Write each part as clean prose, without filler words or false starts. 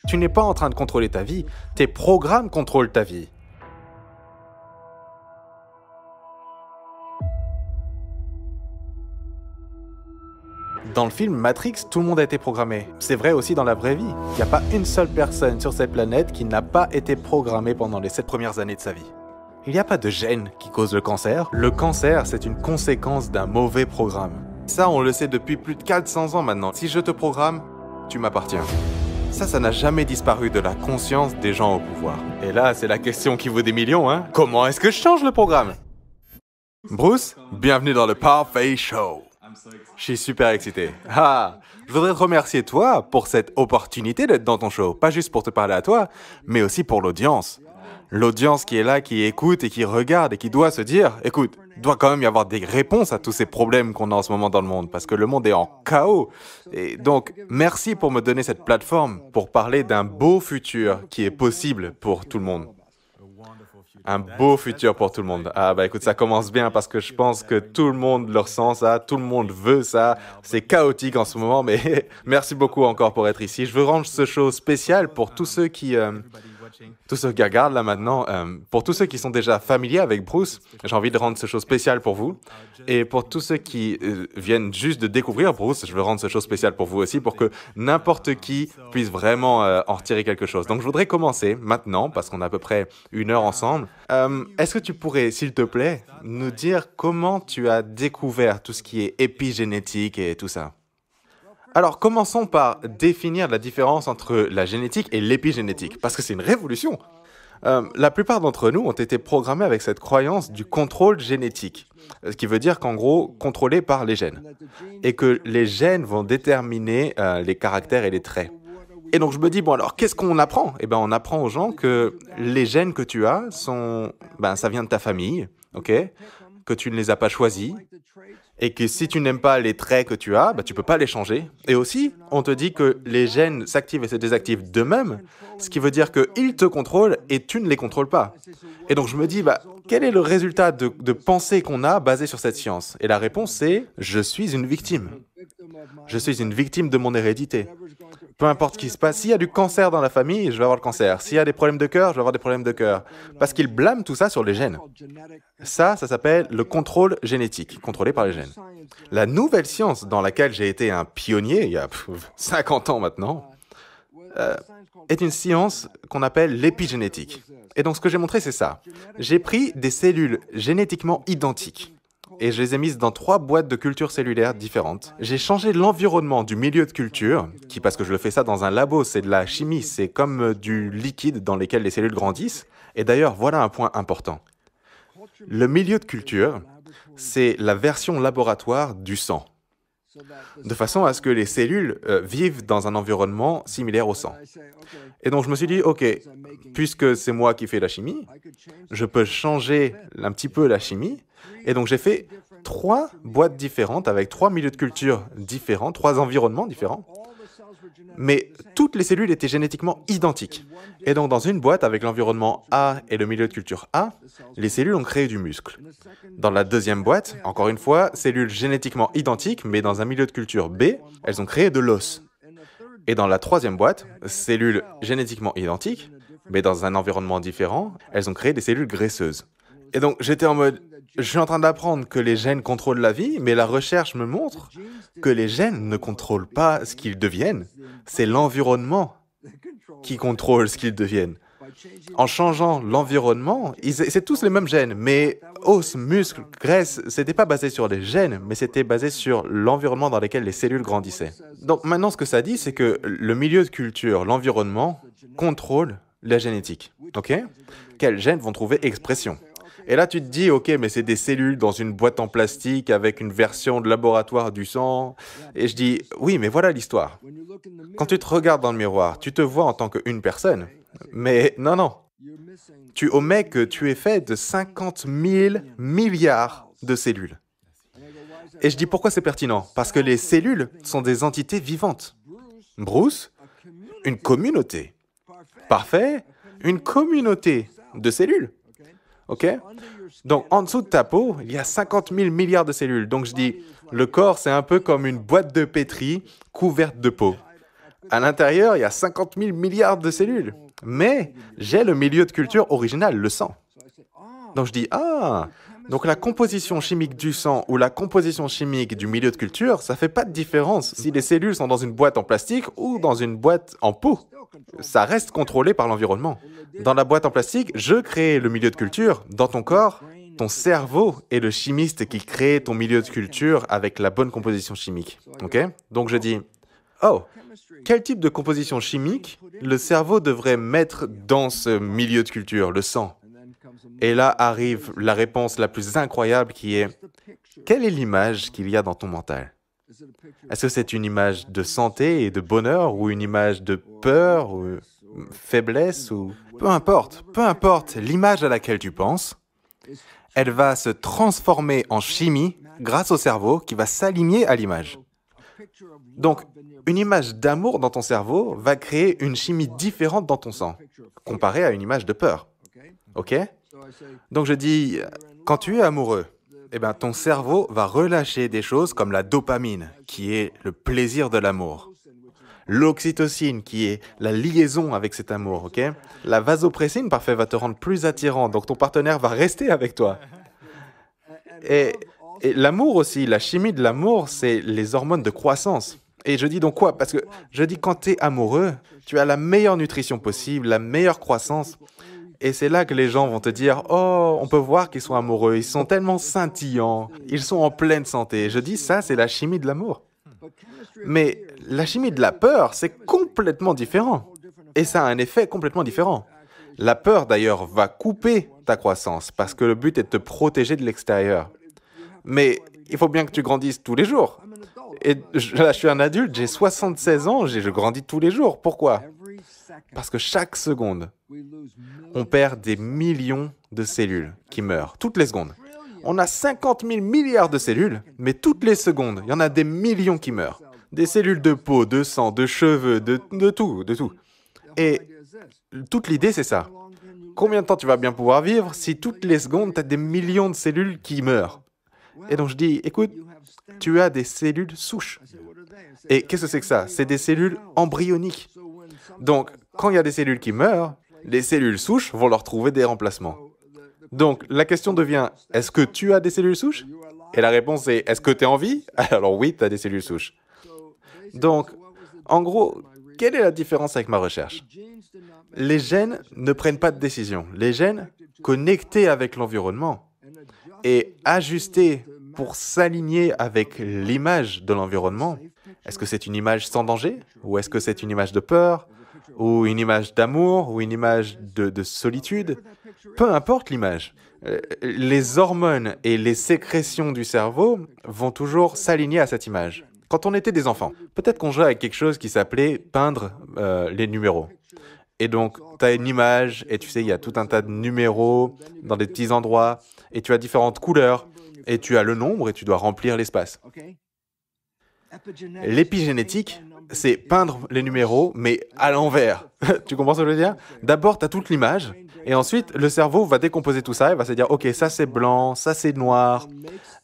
Tu n'es pas en train de contrôler ta vie, tes programmes contrôlent ta vie. Dans le film Matrix, tout le monde a été programmé. C'est vrai aussi dans la vraie vie. Il n'y a pas une seule personne sur cette planète qui n'a pas été programmée pendant les 7 premières années de sa vie. Il n'y a pas de gène qui cause le cancer. Le cancer, c'est une conséquence d'un mauvais programme. Ça, on le sait depuis plus de 400 ans maintenant. Si je te programme, tu m'appartiens. Ça n'a jamais disparu de la conscience des gens au pouvoir. Et là, c'est la question qui vaut des millions, hein. Comment est-ce que je change le programme? Bruce, bienvenue dans le Parfait Show. Je suis super excité. Je voudrais te remercier toi pour cette opportunité d'être dans ton show. Pas juste pour te parler à toi, mais aussi pour l'audience. L'audience qui est là, qui écoute et qui regarde et qui doit se dire, écoute, il doit quand même y avoir des réponses à tous ces problèmes qu'on a en ce moment dans le monde, parce que le monde est en chaos. Et donc, merci pour me donner cette plateforme pour parler d'un beau futur qui est possible pour tout le monde. Un beau futur pour tout le monde. Écoute, ça commence bien parce que je pense que tout le monde le ressent ça, tout le monde veut ça. C'est chaotique en ce moment, mais merci beaucoup encore pour être ici. Je veux rendre ce show spécial pour tous ceux qui regardent là maintenant. Pour tous ceux qui sont déjà familiers avec Bruce, j'ai envie de rendre ce show spécial pour vous. Et pour tous ceux qui viennent juste de découvrir Bruce, je veux rendre ce show spécial pour vous aussi, pour que n'importe qui puisse vraiment en retirer quelque chose. Donc je voudrais commencer maintenant, parce qu'on a à peu près 1 heure ensemble. Est-ce que tu pourrais, s'il te plaît, nous dire comment tu as découvert tout ce qui est épigénétique et tout ça? Alors, commençons par définir la différence entre la génétique et l'épigénétique, parce que c'est une révolution. La plupart d'entre nous ont été programmés avec cette croyance du contrôle génétique, ce qui veut dire qu'en gros, contrôlé par les gènes, et que les gènes vont déterminer les caractères et les traits. Et donc je me dis, bon alors, qu'est-ce qu'on apprend? Eh bien, on apprend aux gens que les gènes que tu as ça vient de ta famille, ok? Que tu ne les as pas choisis, et que si tu n'aimes pas les traits que tu as, tu peux pas les changer. Et aussi, on te dit que les gènes s'activent et se désactivent d'eux-mêmes, ce qui veut dire qu'ils te contrôlent et tu ne les contrôles pas. Et donc je me dis, quel est le résultat de pensée qu'on a basé sur cette science? Et la réponse c'est, je suis une victime. Je suis une victime de mon hérédité. Peu importe ce qui se passe, s'il y a du cancer dans la famille, je vais avoir le cancer. S'il y a des problèmes de cœur, je vais avoir des problèmes de cœur. Parce qu'ils blâment tout ça sur les gènes. Ça s'appelle le contrôle génétique, contrôlé par les gènes. La nouvelle science dans laquelle j'ai été un pionnier, il y a 50 ans maintenant, est une science qu'on appelle l'épigénétique. Et donc ce que j'ai montré, c'est ça. J'ai pris des cellules génétiquement identiques et je les ai mises dans 3 boîtes de culture cellulaire différentes. J'ai changé l'environnement du milieu de culture, qui, parce que je le fais ça dans un labo, c'est de la chimie, c'est comme du liquide dans lequel les cellules grandissent. Et d'ailleurs, voilà un point important. Le milieu de culture, c'est la version laboratoire du sang, de façon à ce que les cellules vivent dans un environnement similaire au sang. Et donc je me suis dit, ok, puisque c'est moi qui fais la chimie, je peux changer un petit peu la chimie. Et donc j'ai fait 3 boîtes différentes avec 3 milieux de culture différents, 3 environnements différents. Mais toutes les cellules étaient génétiquement identiques. Et donc dans une boîte avec l'environnement A et le milieu de culture A, les cellules ont créé du muscle. Dans la deuxième boîte, encore une fois, cellules génétiquement identiques, mais dans un milieu de culture B, elles ont créé de l'os. Et dans la troisième boîte, cellules génétiquement identiques, mais dans un environnement différent, elles ont créé des cellules graisseuses. Et donc j'étais en mode, je suis en train d'apprendre que les gènes contrôlent la vie, mais la recherche me montre que les gènes ne contrôlent pas ce qu'ils deviennent. C'est l'environnement qui contrôle ce qu'ils deviennent. En changeant l'environnement, c'est tous les mêmes gènes, mais os, muscles, graisse, c'était pas basé sur les gènes, mais c'était basé sur l'environnement dans lequel les cellules grandissaient. Donc maintenant, ce que ça dit, c'est que le milieu de culture, l'environnement, contrôle la génétique. Ok? Quels gènes vont trouver expression? Et là, tu te dis, ok, mais c'est des cellules dans une boîte en plastique avec une version de laboratoire du sang. Et je dis, oui, mais voilà l'histoire. Quand tu te regardes dans le miroir, tu te vois en tant qu'une personne. Mais non. Tu omets que tu es fait de 50 000 milliards de cellules. Et je dis, pourquoi c'est pertinent? Parce que les cellules sont des entités vivantes. Bruce, une communauté. Parfait, une communauté de cellules. Ok? Donc, en dessous de ta peau, il y a 50 000 milliards de cellules. Donc, je dis, le corps, c'est un peu comme une boîte de pétri couverte de peau. À l'intérieur, il y a 50 000 milliards de cellules. Mais j'ai le milieu de culture original, le sang. Donc je dis, ah, donc la composition chimique du sang ou la composition chimique du milieu de culture, ça fait pas de différence si les cellules sont dans une boîte en plastique ou dans une boîte en peau. Ça reste contrôlé par l'environnement. Dans la boîte en plastique, je crée le milieu de culture. Dans ton corps, ton cerveau est le chimiste qui crée ton milieu de culture avec la bonne composition chimique. Ok? Donc je dis, oh, quel type de composition chimique le cerveau devrait mettre dans ce milieu de culture, le sang? Et là arrive la réponse la plus incroyable qui est, quelle est l'image qu'il y a dans ton mental? Est-ce que c'est une image de santé et de bonheur ou une image de peur ou faiblesse ou... peu importe l'image à laquelle tu penses, elle va se transformer en chimie grâce au cerveau qui va s'aligner à l'image. Donc, une image d'amour dans ton cerveau va créer une chimie différente dans ton sang, comparée à une image de peur. Ok? Donc je dis, quand tu es amoureux, eh ben, ton cerveau va relâcher des choses comme la dopamine, qui est le plaisir de l'amour. L'oxytocine, qui est la liaison avec cet amour, ok? La vasopressine, parfait, va te rendre plus attirant, donc ton partenaire va rester avec toi. Et l'amour aussi, la chimie de l'amour, c'est les hormones de croissance. Et je dis donc quoi? Parce que je dis quand tu es amoureux, tu as la meilleure nutrition possible, la meilleure croissance. Et c'est là que les gens vont te dire « Oh, on peut voir qu'ils sont amoureux, ils sont tellement scintillants, ils sont en pleine santé. » Je dis ça, c'est la chimie de l'amour. Mais la chimie de la peur, c'est complètement différent. Et ça a un effet complètement différent. La peur, d'ailleurs, va couper ta croissance parce que le but est de te protéger de l'extérieur. Mais il faut bien que tu grandisses tous les jours. Et là, je suis un adulte, j'ai 76 ans, je grandis tous les jours. Pourquoi? Parce que chaque seconde, on perd des millions de cellules qui meurent, toutes les secondes. On a 50 000 milliards de cellules, mais toutes les secondes, il y en a des millions qui meurent. Des cellules de peau, de sang, de cheveux, de tout. Et toute l'idée, c'est ça. Combien de temps tu vas bien pouvoir vivre si toutes les secondes, tu as des millions de cellules qui meurent? Et donc je dis, écoute, tu as des cellules souches. Et qu'est-ce que c'est que ça? C'est des cellules embryoniques. Donc, quand il y a des cellules qui meurent, les cellules souches vont leur trouver des remplacements. Donc, la question devient, est-ce que tu as des cellules souches? Et la réponse est, est-ce que tu es en vie? Alors oui, tu as des cellules souches. Donc, en gros, quelle est la différence avec ma recherche? Les gènes ne prennent pas de décision. Les gènes, connectés avec l'environnement et ajustés pour s'aligner avec l'image de l'environnement, est-ce que c'est une image sans danger? Ou est-ce que c'est une image de peur? Ou une image d'amour? Ou une image de solitude? Peu importe l'image. Les hormones et les sécrétions du cerveau vont toujours s'aligner à cette image. Quand on était des enfants, peut-être qu'on jouait avec quelque chose qui s'appelait peindre les numéros. Et donc, tu as une image, et tu sais, il y a tout un tas de numéros dans des petits endroits, et tu as différentes couleurs, et tu as le nombre, et tu dois remplir l'espace. L'épigénétique, c'est peindre les numéros, mais à l'envers. Tu comprends ce que je veux dire? D'abord, tu as toute l'image, et ensuite, le cerveau va décomposer tout ça, et va se dire, OK, ça c'est blanc, ça c'est noir,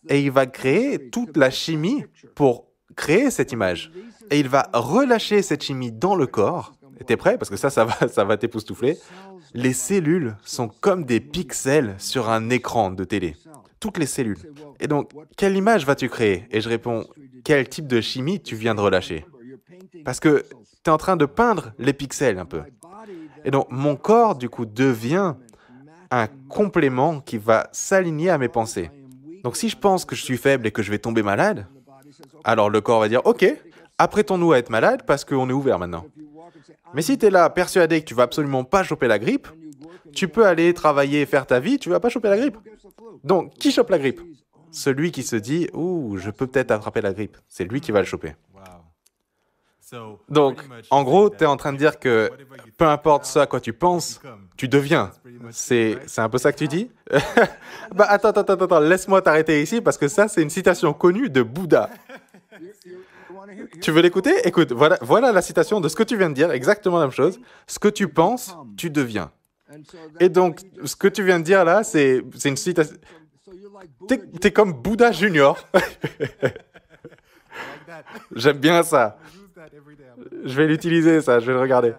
et il va créer toute la chimie pour créer cette image. Et il va relâcher cette chimie dans le corps. Et t'es prêt? Parce que ça va t'époustoufler. Les cellules sont comme des pixels sur un écran de télé. Toutes les cellules. Et donc, quelle image vas-tu créer? Et je réponds, quel type de chimie tu viens de relâcher? Parce que tu es en train de peindre les pixels un peu. Et donc, mon corps, du coup, devient un complément qui va s'aligner à mes pensées. Donc, si je pense que je suis faible et que je vais tomber malade, alors le corps va dire, OK, apprêtons-nous à être malade parce qu'on est ouvert maintenant. Mais si tu es là persuadé que tu vas absolument pas choper la grippe, tu peux aller travailler et faire ta vie, tu vas pas choper la grippe. Donc, qui chope la grippe? Celui qui se dit « Ouh, je peux peut-être attraper la grippe ». C'est lui qui va le choper. Donc, en gros, tu es en train de dire que peu importe ce à quoi tu penses, tu deviens. C'est un peu ça que tu dis? Bah, attends, laisse-moi t'arrêter ici parce que ça, c'est une citation connue de Bouddha. Tu veux l'écouter? Écoute, voilà la citation de ce que tu viens de dire, exactement la même chose. Ce que tu penses, tu deviens. Et donc, ce que tu viens de dire là, c'est une citation... T'es comme Bouddha Junior. J'aime bien ça. Je vais l'utiliser, ça, je vais le regarder.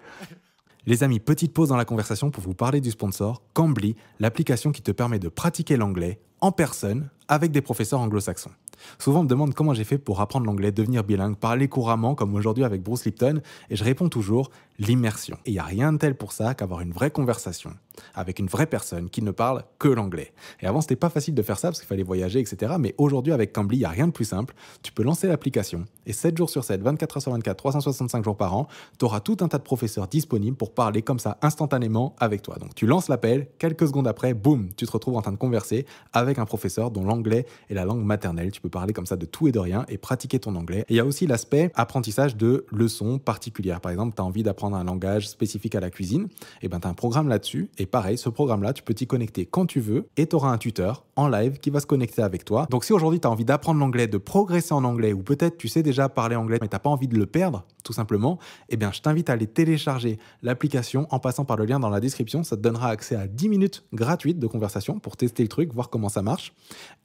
Les amis, petite pause dans la conversation pour vous parler du sponsor, Cambly, l'application qui te permet de pratiquer l'anglais en personne avec des professeurs anglo-saxons. Souvent, on me demande comment j'ai fait pour apprendre l'anglais, devenir bilingue, parler couramment, comme aujourd'hui avec Bruce Lipton, et je réponds toujours l'immersion. Et il n'y a rien de tel pour ça qu'avoir une vraie conversation avec une vraie personne qui ne parle que l'anglais. Et avant, c'était pas facile de faire ça parce qu'il fallait voyager, etc. Mais aujourd'hui, avec Cambly, il n'y a rien de plus simple. Tu peux lancer l'application et 7 jours sur 7, 24 heures sur 24, 365 jours par an, tu auras tout un tas de professeurs disponibles pour parler comme ça instantanément avec toi. Donc tu lances l'appel, quelques secondes après, boum, tu te retrouves en train de converser avec un professeur dont l'anglais est la langue maternelle. Tu peux parler comme ça de tout et de rien et pratiquer ton anglais. Et il y a aussi l'aspect apprentissage de leçons particulières. Par exemple, tu as envie d'apprendre un langage spécifique à la cuisine, et ben tu as un programme là-dessus. Et pareil, ce programme-là, tu peux t'y connecter quand tu veux et tu auras un tuteur en live qui va se connecter avec toi. Donc si aujourd'hui tu as envie d'apprendre l'anglais, de progresser en anglais, ou peut-être tu sais déjà parler anglais mais tu n'as pas envie de le perdre, tout simplement, eh bien je t'invite à aller télécharger l'application en passant par le lien dans la description. Ça te donnera accès à 10 minutes gratuites de conversation pour tester le truc, voir comment ça marche.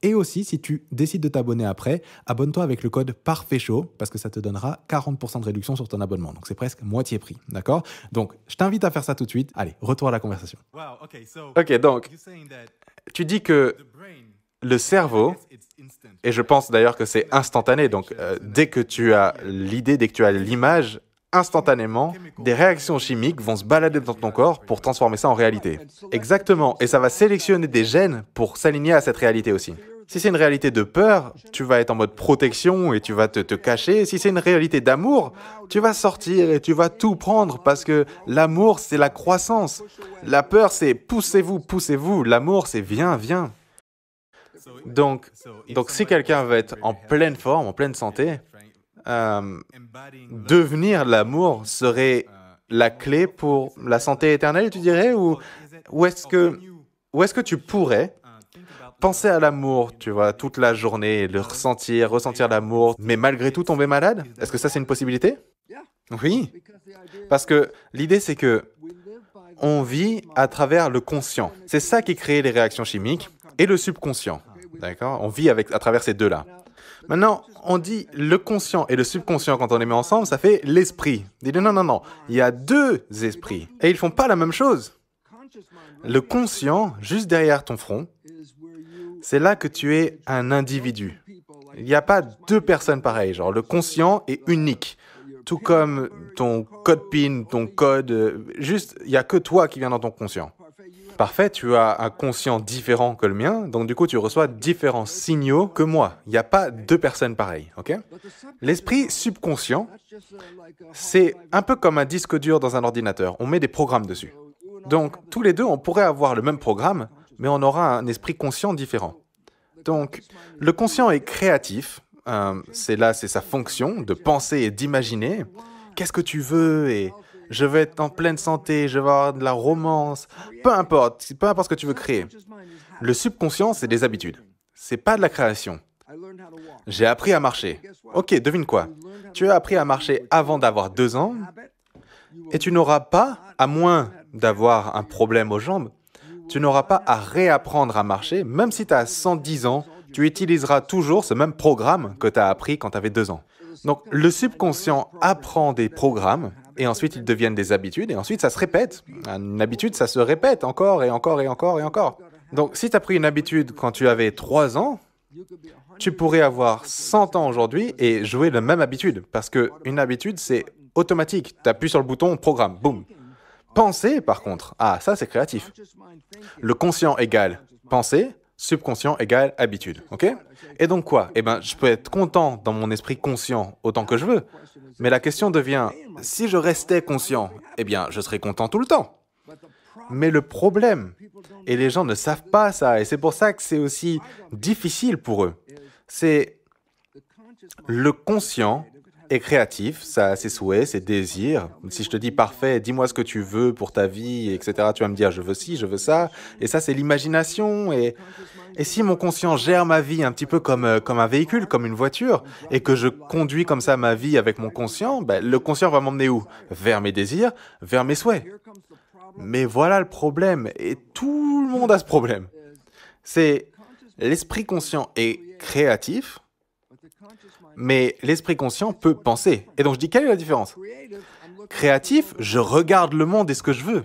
Et aussi, si tu décides de t'abonner après, abonne-toi avec le code PARFAITCHAUD parce que ça te donnera 40% de réduction sur ton abonnement. Donc c'est presque moitié prix, d'accord? Donc je t'invite à faire ça tout de suite. Allez, retour à la conversation. Ok, donc tu dis que le cerveau, et je pense d'ailleurs que c'est instantané, donc dès que tu as l'idée, dès que tu as l'image, instantanément, des réactions chimiques vont se balader dans ton corps pour transformer ça en réalité. Exactement, et ça va sélectionner des gènes pour s'aligner à cette réalité aussi. Si c'est une réalité de peur, tu vas être en mode protection et tu vas te cacher. Si c'est une réalité d'amour, tu vas sortir et tu vas tout prendre parce que l'amour, c'est la croissance. La peur, c'est poussez-vous, poussez-vous. L'amour, c'est viens, viens. Donc si quelqu'un veut être en pleine forme, en pleine santé, devenir l'amour serait la clé pour la santé éternelle, tu dirais? Ou est-ce que tu pourrais penser à l'amour, tu vois, toute la journée, le ressentir l'amour, mais malgré tout tomber malade? Est-ce que ça, c'est une possibilité? Oui, parce que l'idée, c'est que on vit à travers le conscient. C'est ça qui crée les réactions chimiques et le subconscient, d'accord? On vit à travers ces deux-là. Maintenant, on dit le conscient et le subconscient, quand on les met ensemble, ça fait l'esprit. Dis non, il y a deux esprits et ils font pas la même chose. Le conscient, juste derrière ton front, c'est là que tu es un individu. Il n'y a pas deux personnes pareilles. Genre, le conscient est unique. Tout comme ton code PIN, ton code... Juste, il n'y a que toi qui viens dans ton conscient. Parfait, tu as un conscient différent que le mien, donc du coup, tu reçois différents signaux que moi. Il n'y a pas deux personnes pareilles, ok? L'esprit subconscient, c'est un peu comme un disque dur dans un ordinateur. On met des programmes dessus. Donc, tous les deux, on pourrait avoir le même programme, mais on aura un esprit conscient différent. Donc, le conscient est créatif. C'est sa fonction de penser et d'imaginer. Qu'est-ce que tu veux? Et je vais être en pleine santé, je vais avoir de la romance. Peu importe ce que tu veux créer. Le subconscient, c'est des habitudes. C'est pas de la création. J'ai appris à marcher. Ok, devine quoi? Tu as appris à marcher avant d'avoir 2 ans et tu n'auras pas, à moins d'avoir un problème aux jambes, tu n'auras pas à réapprendre à marcher, même si tu as 110 ans, tu utiliseras toujours ce même programme que tu as appris quand tu avais 2 ans. Donc, le subconscient apprend des programmes, et ensuite ils deviennent des habitudes, et ensuite ça se répète. Une habitude, ça se répète encore et encore et encore et encore. Donc, si tu as pris une habitude quand tu avais 3 ans, tu pourrais avoir 100 ans aujourd'hui et jouer la même habitude, parce qu'une habitude, c'est automatique. Tu appuies sur le bouton, programme, boum. Penser, par contre, ça c'est créatif. Le conscient égale pensée, subconscient égale habitude, ok? Et donc quoi? Eh bien, je peux être content dans mon esprit conscient autant que je veux, mais la question devient, si je restais conscient, eh bien, je serais content tout le temps. Mais le problème, et les gens ne savent pas ça, et c'est pour ça que c'est aussi difficile pour eux, c'est le conscient est créatif, ça a ses souhaits, ses désirs. Si je te dis parfait, dis-moi ce que tu veux pour ta vie, etc., tu vas me dire je veux ci, je veux ça. Et ça, c'est l'imagination. Et si mon conscient gère ma vie un petit peu comme un véhicule, comme une voiture, et que je conduis comme ça ma vie avec mon conscient, le conscient va m'emmener où? Vers mes désirs, vers mes souhaits. Mais voilà le problème, et tout le monde a ce problème. C'est l'esprit conscient est créatif, Mais l'esprit conscient peut penser. Et donc je dis, quelle est la différence? Créatif, je regarde le monde et ce que je veux.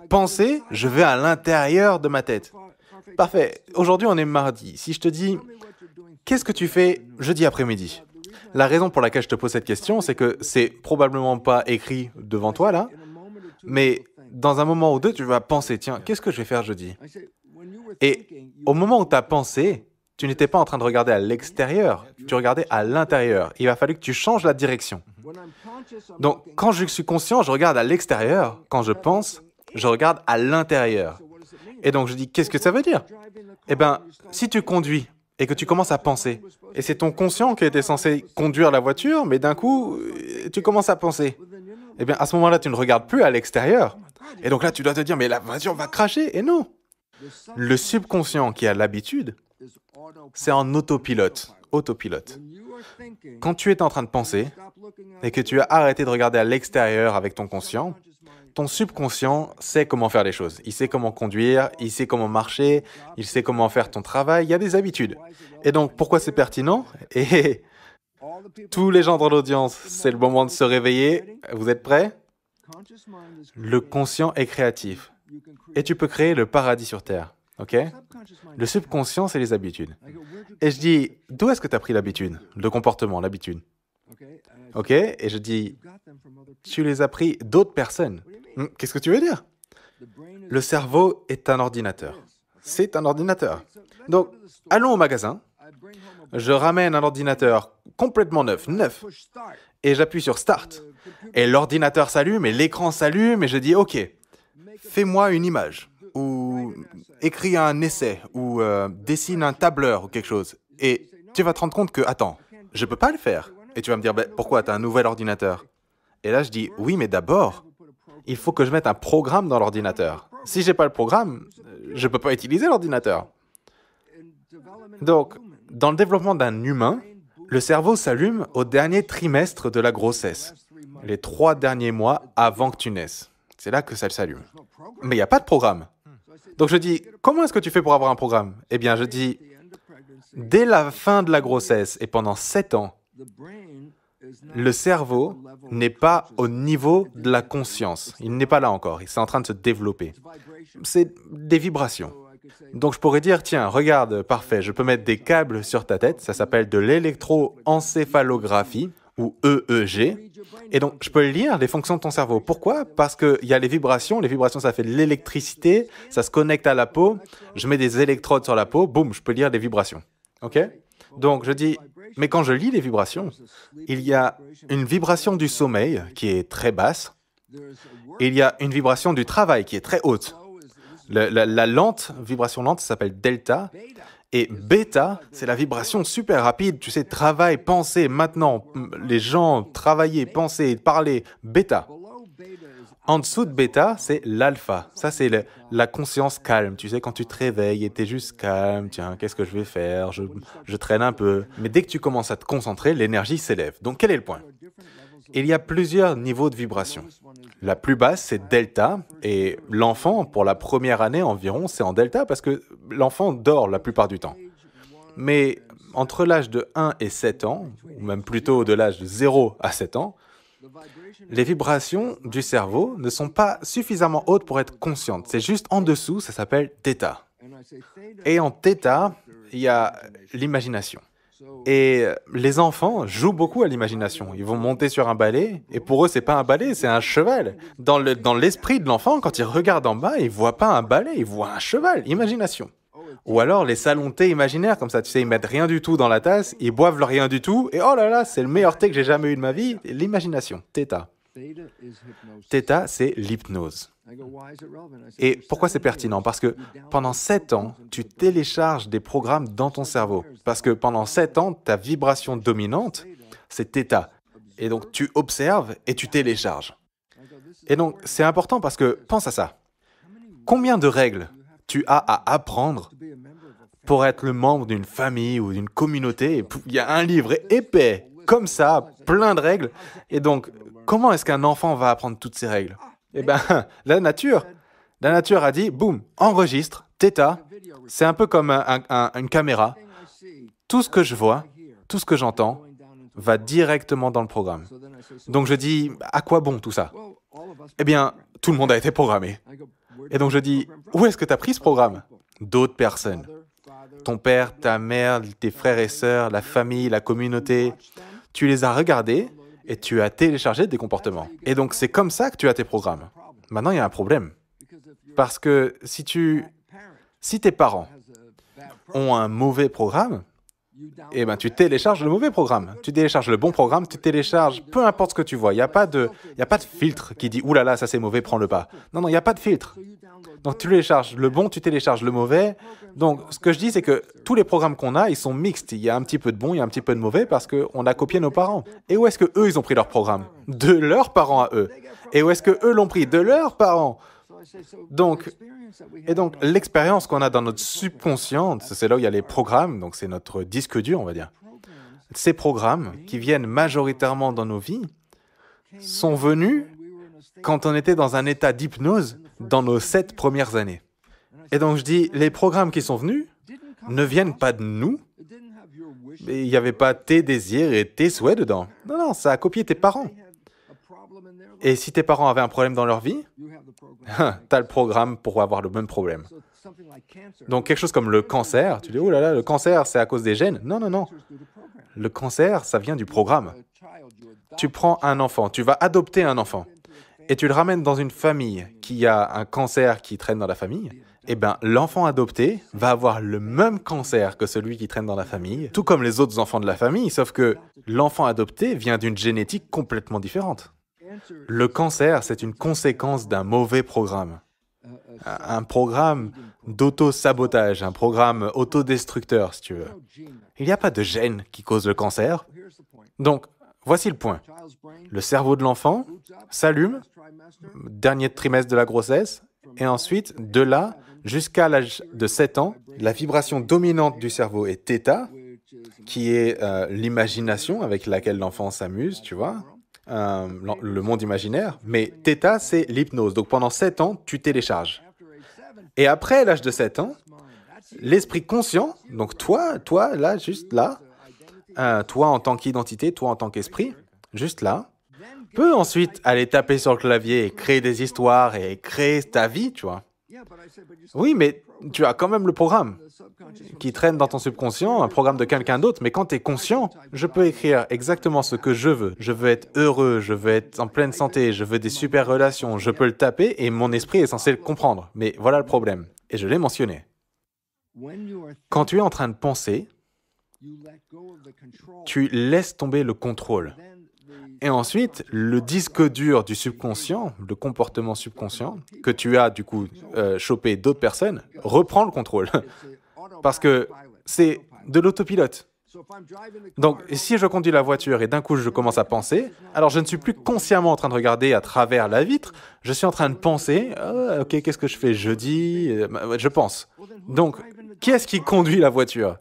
Penser, je vais à l'intérieur de ma tête. Parfait. Aujourd'hui, on est mardi. Si je te dis, qu'est-ce que tu fais jeudi après-midi? La raison pour laquelle je te pose cette question, c'est que c'est probablement pas écrit devant toi, là, mais dans un moment ou deux, tu vas penser, tiens, qu'est-ce que je vais faire jeudi? Et au moment où tu as pensé, tu n'étais pas en train de regarder à l'extérieur, tu regardais à l'intérieur. Il va falloir que tu changes la direction. Donc, quand je suis conscient, je regarde à l'extérieur. Quand je pense, je regarde à l'intérieur. Et donc, je dis, qu'est-ce que ça veut dire? Eh bien, si tu conduis et que tu commences à penser, et c'est ton conscient qui était censé conduire la voiture, mais d'un coup, tu commences à penser. Eh bien, à ce moment-là, tu ne regardes plus à l'extérieur. Et donc là, tu dois te dire, mais la voiture va cracher. Et non. Le subconscient qui a l'habitude, c'est en autopilote. Autopilote. Quand tu es en train de penser et que tu as arrêté de regarder à l'extérieur avec ton conscient, ton subconscient sait comment faire les choses. Il sait comment conduire, il sait comment marcher, il sait comment faire ton travail, il y a des habitudes. Et donc, pourquoi c'est pertinent? Et tous les gens dans l'audience, c'est le moment de se réveiller. Vous êtes prêts? Le conscient est créatif. Et tu peux créer le paradis sur Terre. Ok? Le subconscient, c'est les habitudes. Et je dis, d'où est-ce que tu as pris l'habitude? Le comportement, l'habitude. Ok? Et je dis, tu les as pris d'autres personnes. Qu'est-ce que tu veux dire? Le cerveau est un ordinateur. C'est un ordinateur. Donc, allons au magasin. Je ramène un ordinateur complètement neuf, et j'appuie sur Start. Et l'ordinateur s'allume, et l'écran s'allume, et je dis, OK, fais-moi une image, ou écris un essai, ou dessine un tableur, ou quelque chose. Et tu vas te rendre compte que, attends, je ne peux pas le faire. Et tu vas me dire, pourquoi? Tu as un nouvel ordinateur. Et là, je dis, oui, mais d'abord, il faut que je mette un programme dans l'ordinateur. Si je n'ai pas le programme, je ne peux pas utiliser l'ordinateur. Donc, dans le développement d'un humain, le cerveau s'allume au dernier trimestre de la grossesse, les 3 derniers mois avant que tu naisses. C'est là que ça s'allume. Mais il n'y a pas de programme. Donc je dis, comment est-ce que tu fais pour avoir un programme? Eh bien, je dis, dès la fin de la grossesse et pendant 7 ans, le cerveau n'est pas au niveau de la conscience. Il n'est pas là encore. Il est en train de se développer. C'est des vibrations. Donc je pourrais dire, tiens, regarde, parfait, je peux mettre des câbles sur ta tête. Ça s'appelle de l'électroencéphalographie, ou EEG. Et donc, je peux lire les fonctions de ton cerveau. Pourquoi? Parce qu'il y a les vibrations. Les vibrations, ça fait de l'électricité. Ça se connecte à la peau. Je mets des électrodes sur la peau. Boum, je peux lire les vibrations. OK? Donc, je dis, mais quand je lis les vibrations, il y a une vibration du sommeil qui est très basse. Et il y a une vibration du travail qui est très haute. La lente, vibration lente, ça s'appelle delta. Et bêta, c'est la vibration super rapide. Tu sais, travail, penser, maintenant. Les gens, travailler, penser, parler. Bêta. En dessous de bêta, c'est l'alpha. Ça, c'est la conscience calme. Tu sais, quand tu te réveilles et tu es juste calme, tiens, qu'est-ce que je vais faire? Je traîne un peu. Mais dès que tu commences à te concentrer, l'énergie s'élève. Donc, quel est le point? Il y a plusieurs niveaux de vibration. La plus basse, c'est delta, et l'enfant, pour la première année environ, c'est en delta parce que l'enfant dort la plupart du temps. Mais entre l'âge de 1 et 7 ans, ou même plutôt de l'âge de 0 à 7 ans, les vibrations du cerveau ne sont pas suffisamment hautes pour être conscientes. C'est juste en dessous, ça s'appelle θ. Et en θ, il y a l'imagination. Et les enfants jouent beaucoup à l'imagination. Ils vont monter sur un balai, et pour eux, c'est pas un balai, c'est un cheval. Dans l'esprit de l'enfant, quand il regarde en bas, il voit pas un balai, il voit un cheval. Imagination. Ou alors les salons de thé imaginaires, comme ça, tu sais, ils mettent rien du tout dans la tasse, ils boivent le rien du tout, et oh là là, c'est le meilleur thé que j'ai jamais eu de ma vie. L'imagination, θ. θ, c'est l'hypnose. Et pourquoi c'est pertinent? Parce que pendant 7 ans, tu télécharges des programmes dans ton cerveau. Parce que pendant 7 ans, ta vibration dominante, c'est θ. Et donc, tu observes et tu télécharges. Et donc, c'est important parce que, pense à ça. Combien de règles tu as à apprendre pour être le membre d'une famille ou d'une communauté? Il y a un livre épais, comme ça, plein de règles. Et donc, comment est-ce qu'un enfant va apprendre toutes ces règles? Eh bien, la nature a dit, boum, enregistre, θ, c'est un peu comme une caméra. Tout ce que je vois, tout ce que j'entends, va directement dans le programme. Donc je dis, à quoi bon tout ça? Eh bien, tout le monde a été programmé. Et donc je dis, où est-ce que tu as pris ce programme? D'autres personnes. Ton père, ta mère, tes frères et sœurs, la famille, la communauté. Tu les as regardés et tu as téléchargé des comportements. Et donc c'est comme ça que tu as tes programmes. Maintenant, il y a un problème. Parce que si tes parents ont un mauvais programme, eh ben, tu télécharges le mauvais programme. Tu télécharges le bon programme, tu télécharges peu importe ce que tu vois. Il n'y a pas de filtre qui dit « Ouh là là, ça c'est mauvais, prends-le pas ». Non, il n'y a pas de filtre. Donc tu télécharges le bon, tu télécharges le mauvais. Donc ce que je dis, c'est que tous les programmes qu'on a, ils sont mixtes. Il y a un petit peu de bon, il y a un petit peu de mauvais parce qu'on a copié nos parents. Et où est-ce qu'eux, ils ont pris leur programme? De leurs parents à eux. Et où est-ce qu'eux l'ont pris? De leurs parents. Donc l'expérience qu'on a dans notre subconscient, c'est là où il y a les programmes, donc c'est notre disque dur, on va dire. Ces programmes qui viennent majoritairement dans nos vies sont venus quand on était dans un état d'hypnose dans nos 7 premières années. Et donc je dis, les programmes qui sont venus ne viennent pas de nous, mais il n'y avait pas tes désirs et tes souhaits dedans. Non, ça a copié tes parents. Et si tes parents avaient un problème dans leur vie, tu as le programme pour avoir le même problème. Donc quelque chose comme le cancer, tu dis « Oh là là, le cancer, c'est à cause des gènes ». Non. Le cancer, ça vient du programme. Tu prends un enfant, tu vas adopter un enfant, et tu le ramènes dans une famille qui a un cancer qui traîne dans la famille, eh bien, l'enfant adopté va avoir le même cancer que celui qui traîne dans la famille, tout comme les autres enfants de la famille, sauf que l'enfant adopté vient d'une génétique complètement différente. Le cancer, c'est une conséquence d'un mauvais programme. Un programme d'auto-sabotage, un programme autodestructeur, si tu veux. Il n'y a pas de gène qui cause le cancer. Donc, voici le point. Le cerveau de l'enfant s'allume, dernier trimestre de la grossesse, et ensuite, de là jusqu'à l'âge de 7 ans, la vibration dominante du cerveau est θ, qui est l'imagination avec laquelle l'enfant s'amuse, tu vois. Le monde imaginaire, mais θ, c'est l'hypnose. Donc pendant 7 ans, tu télécharges. Et après l'âge de 7 ans, l'esprit conscient, donc toi, là, juste là, toi en tant qu'identité, toi en tant qu'esprit, juste là, peut ensuite aller taper sur le clavier et créer des histoires et créer ta vie, tu vois. Oui, mais tu as quand même le programme qui traîne dans ton subconscient, un programme de quelqu'un d'autre, mais quand tu es conscient, je peux écrire exactement ce que je veux. Je veux être heureux, je veux être en pleine santé, je veux des super relations, je peux le taper et mon esprit est censé le comprendre. Mais voilà le problème, et je l'ai mentionné. Quand tu es en train de penser, tu laisses tomber le contrôle. Et ensuite, le disque dur du subconscient, le comportement subconscient, que tu as du coup chopé d'autres personnes, reprend le contrôle. Parce que c'est de l'autopilote. Donc, si je conduis la voiture et d'un coup je commence à penser, alors je ne suis plus consciemment en train de regarder à travers la vitre, je suis en train de penser, ok, qu'est-ce que je fais jeudi? Je pense. Donc, qui est-ce qui conduit la voiture?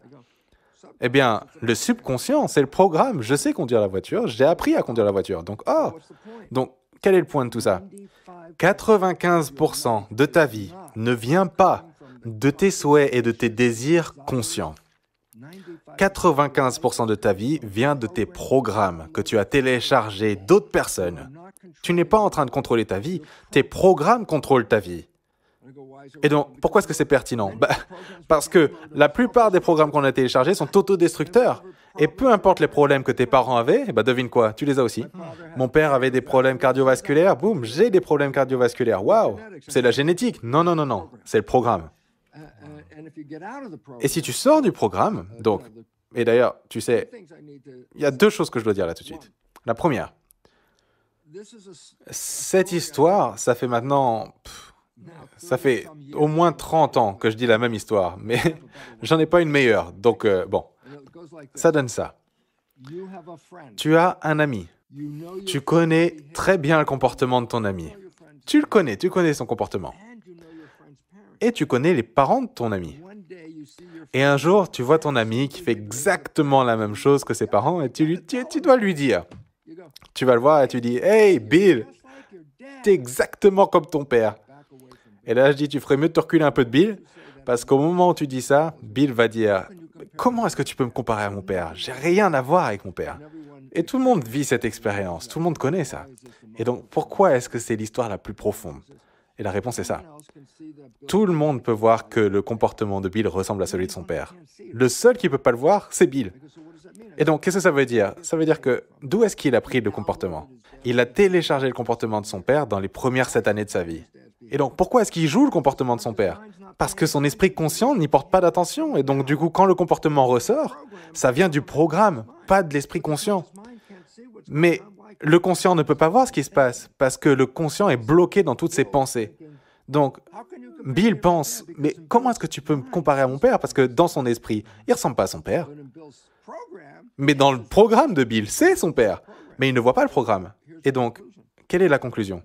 Eh bien, le subconscient, c'est le programme. Je sais conduire la voiture, j'ai appris à conduire la voiture. Donc, quel est le point de tout ça? 95% de ta vie ne vient pas de tes souhaits et de tes désirs conscients. 95% de ta vie vient de tes programmes que tu as téléchargés d'autres personnes. Tu n'es pas en train de contrôler ta vie, tes programmes contrôlent ta vie. Et donc, pourquoi est-ce que c'est pertinent? Parce que la plupart des programmes qu'on a téléchargés sont autodestructeurs. Et peu importe les problèmes que tes parents avaient, devine quoi, tu les as aussi. Mon père avait des problèmes cardiovasculaires, boum, j'ai des problèmes cardiovasculaires. Waouh, c'est la génétique. Non, c'est le programme. Et si tu sors du programme, donc, et d'ailleurs, tu sais, il y a 2 choses que je dois dire là tout de suite. La première, cette histoire, ça fait maintenant... Ça fait au moins 30 ans que je dis la même histoire, mais j'en ai pas une meilleure. Donc, bon, ça donne ça. Tu as un ami. Tu connais très bien le comportement de ton ami. Tu connais son comportement. Et tu connais les parents de ton ami. Et un jour, tu vois ton ami qui fait exactement la même chose que ses parents et tu dois lui dire. Tu vas le voir et tu dis « Hey, Bill, t'es exactement comme ton père. » Et là, je dis, tu ferais mieux de te reculer un peu de Bill, parce qu'au moment où tu dis ça, Bill va dire, comment est-ce que tu peux me comparer à mon père? J'ai rien à voir avec mon père. Et tout le monde vit cette expérience, tout le monde connaît ça. Et donc, pourquoi est-ce que c'est l'histoire la plus profonde? Et la réponse est ça. Tout le monde peut voir que le comportement de Bill ressemble à celui de son père. Le seul qui ne peut pas le voir, c'est Bill. Et donc, qu'est-ce que ça veut dire? Ça veut dire que d'où est-ce qu'il a pris le comportement? Il a téléchargé le comportement de son père dans les premières 7 années de sa vie. Et donc, pourquoi est-ce qu'il joue le comportement de son père? Parce que son esprit conscient n'y porte pas d'attention. Et donc, du coup, quand le comportement ressort, ça vient du programme, pas de l'esprit conscient. Mais le conscient ne peut pas voir ce qui se passe, parce que le conscient est bloqué dans toutes ses pensées. Donc, Bill pense, mais comment est-ce que tu peux me comparer à mon père? Parce que dans son esprit, il ne ressemble pas à son père. Mais dans le programme de Bill, c'est son père. Mais il ne voit pas le programme. Et donc, quelle est la conclusion?